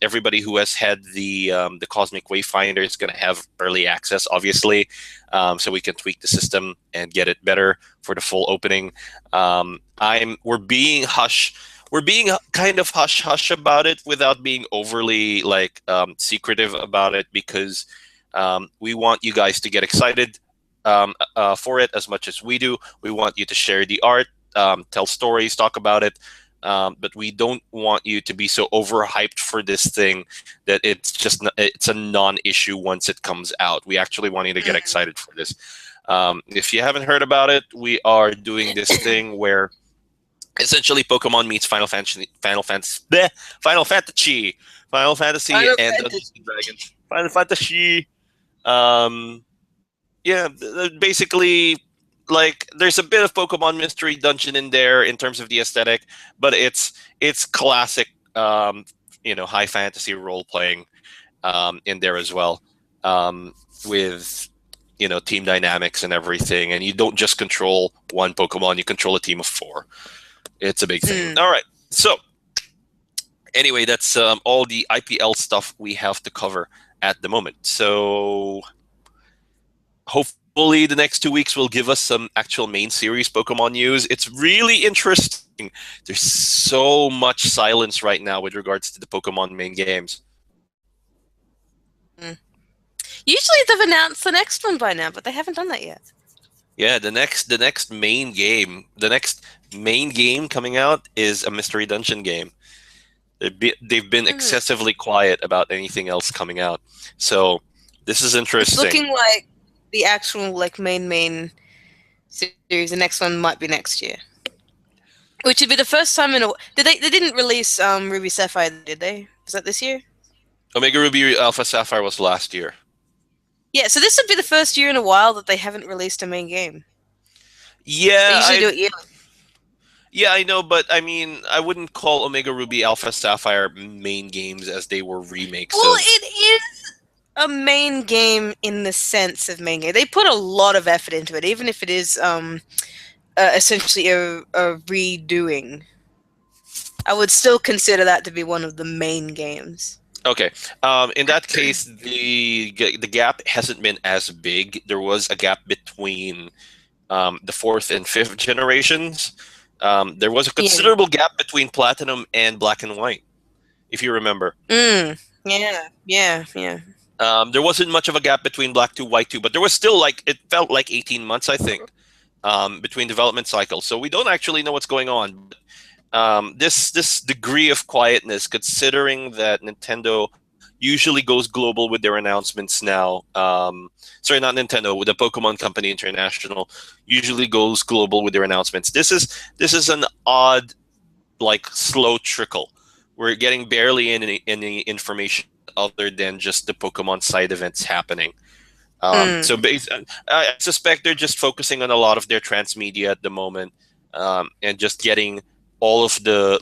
Everybody who has had the Cosmic Wayfinder is going to have early access, obviously, so we can tweak the system and get it better for the full opening. We're being hush. We're being kind of hush hush about it without being overly secretive about it, because we want you guys to get excited for it as much as we do. We want you to share the art, tell stories, talk about it. But we don't want you to be so overhyped for this thing that it's a non-issue once it comes out. We actually want you to get excited for this. If you haven't heard about it, we are doing this thing where essentially Pokemon meets Final Fantasy, Final and Dungeons Fantasy. and Dragons. Final Fantasy. Um, yeah, basically, like there's a bit of Pokemon Mystery Dungeon in there in terms of the aesthetic, but it's classic, high fantasy role playing in there as well, with team dynamics and everything. And you don't just control one Pokemon; you control a team of 4. It's a big thing. All right, so anyway, that's all the IPL stuff we have to cover at the moment. So hopefully the next 2 weeks will give us some actual main series Pokemon news. It's really interesting. There's so much silence right now with regards to the Pokemon main games. Usually they've announced the next one by now, but they haven't done that yet. Yeah, the next main game coming out is a Mystery Dungeon game. They've been excessively quiet about anything else coming out. So this is interesting. It's looking like the actual main series. The next one might be next year, which would be the first time in a. They didn't release Ruby Sapphire, did they? Was that this year? Omega Ruby Alpha Sapphire was last year. Yeah, so this would be the first year in a while that they haven't released a main game. Yeah, They usually do it yearly. Yeah, I know, but I mean, I wouldn't call Omega Ruby Alpha Sapphire main games as they were remakes Well, of. it is a main game in the sense of main game. They put a lot of effort into it, even if it is essentially a redoing. I would still consider that to be one of the main games. Okay, in that case, the gap hasn't been as big. There was a gap between the fourth and fifth generations. There was a Yeah. considerable gap between Platinum and Black and White, if you remember. Yeah. Yeah. Yeah. There wasn't much of a gap between Black 2, White 2, but there was still like it felt like 18 months, I think, between development cycles. So we don't actually know what's going on. This degree of quietness, considering that Nintendo usually goes global with their announcements now. Sorry, not Nintendo, with the Pokemon Company International usually goes global with their announcements. This is an odd, like, slow trickle. We're getting barely any information other than just the Pokemon side events happening. Mm. So I suspect they're just focusing on a lot of their transmedia at the moment, and just getting all of the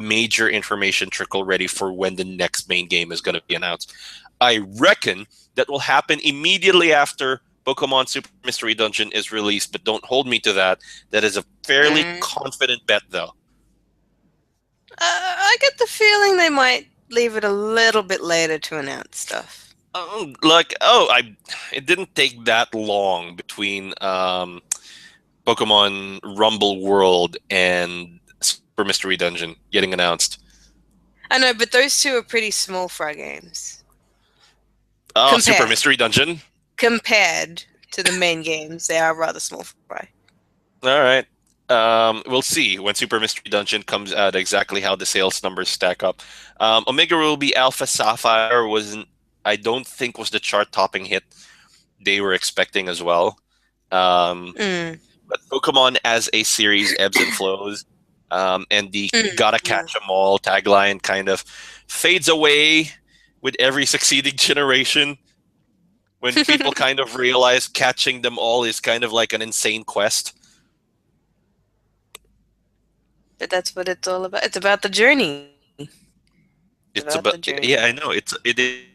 major information trickle ready for when the next main game is going to be announced. I reckon that will happen immediately after Pokemon Super Mystery Dungeon is released, but don't hold me to that. That is a fairly Mm. confident bet, though. I get the feeling they might leave it a little bit later to announce stuff. It didn't take that long between Pokemon Rumble World and Super Mystery Dungeon getting announced. I know, but those two are pretty small fry games Oh, Super compared Mystery Dungeon. compared to the main games. They are rather small fry. All right. We'll see when Super Mystery Dungeon comes out exactly how the sales numbers stack up. Omega Ruby Alpha Sapphire wasn't. I don't think was the chart-topping hit they were expecting as well. Um, Mm. but Pokemon as a series ebbs and flows, and the Mm. "gotta Mm. catch 'em all" tagline kind of fades away with every succeeding generation. When people kind of realize catching them all is kind of like an insane quest. But that's what it's all about. It's about the journey. It's It's about about the journey. Yeah, I know it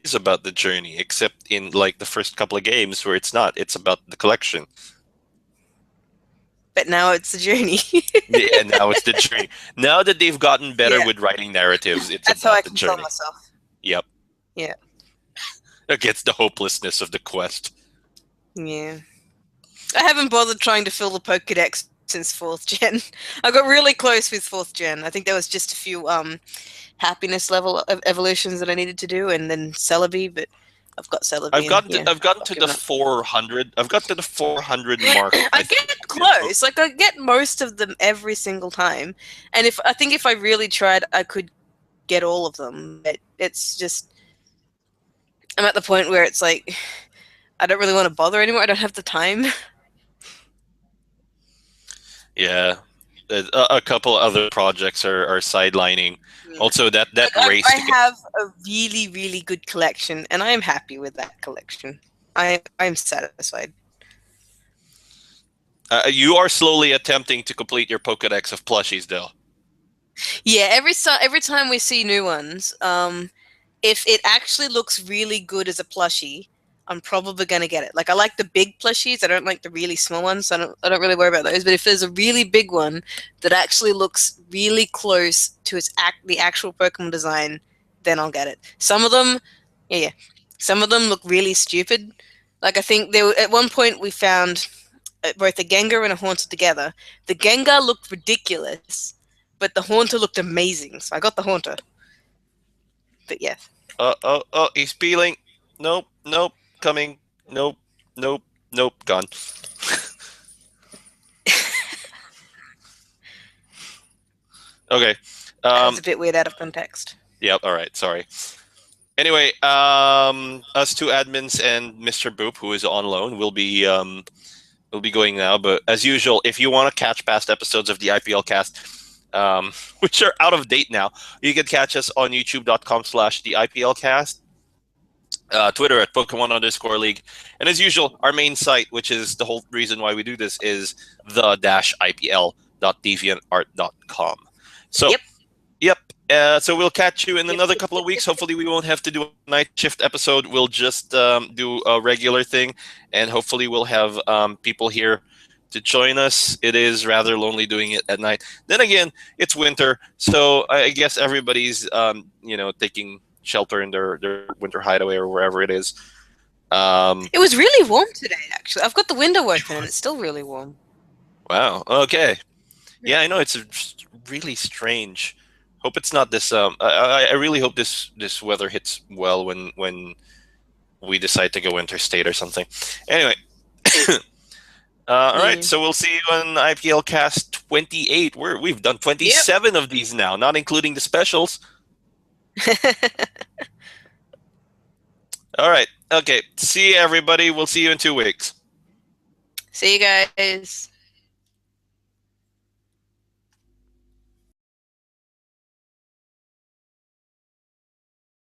is about the journey, except in like the first couple of games where it's not. It's about the collection. But now it's the journey. Yeah, and now it's the journey. Now that they've gotten better Yeah, with writing narratives, it's that's how I about the console journey. myself. Yep, Yeah, against the hopelessness of the quest. yeah. I haven't bothered trying to fill the Pokédex since fourth gen. I got really close with fourth gen. I think there was just a few happiness level evolutions that I needed to do, and then Celebi. But I've got I've Celebi, and gotten to, yeah, I've gotten I've to the given up. 400. I've got to the 400 mark, I I think. get close. Like I get most of them every single time, and if I really tried, I could get all of them. But it's just I'm at the point where it's like I don't really want to bother anymore. I don't have the time. Yeah, a couple other projects are sidelining. Yeah. Also, that Like race I to get. have a really, really good collection, and I am happy with that collection. I'm satisfied. You are slowly attempting to complete your Pokedex of plushies, though. Yeah, every time we see new ones, if it actually looks really good as a plushie, I'm probably gonna get it. Like I like the big plushies. I don't like the really small ones. So I don't really worry about those. But if there's a really big one that actually looks really close to the actual Pokemon design, then I'll get it. Some of them, yeah. Some of them look really stupid. Like I think at one point we found both a Gengar and a Haunter together. The Gengar looked ridiculous, but the Haunter looked amazing. So I got the Haunter. But yeah. Oh, he's peeling. Nope, nope, coming. Nope, nope, nope, gone. Okay. That was Um. a bit weird out of context. Yep. All right. Sorry. Anyway, us two admins and Mr. Boop, who is on loan, will be going now. But as usual, if you want to catch past episodes of the IPL cast, which are out of date now, you can catch us on youtube.com/the IPLcast, Twitter at Pokemon_League. And as usual, our main site, which is the whole reason why we do this, is the-IPL podcast.deviantart.com. So, Yep. yep. So we'll catch you in another couple of weeks. Hopefully, we won't have to do a night shift episode. We'll just do a regular thing, and hopefully, we'll have people here to join us. It is rather lonely doing it at night. Then again, it's winter, so I guess everybody's taking shelter in their winter hideaway or wherever it is. It was really warm today, actually. I've got the window open and it's still really warm. Wow. Okay. Yeah, I know it's really strange. Hope it's not this. I really hope this weather hits well when we decide to go interstate or something. Anyway, all right. So we'll see you on IPL Cast 28. We've done 27 of these now, not including the specials. All right. Okay. See you, everybody. We'll see you in 2 weeks. See you guys.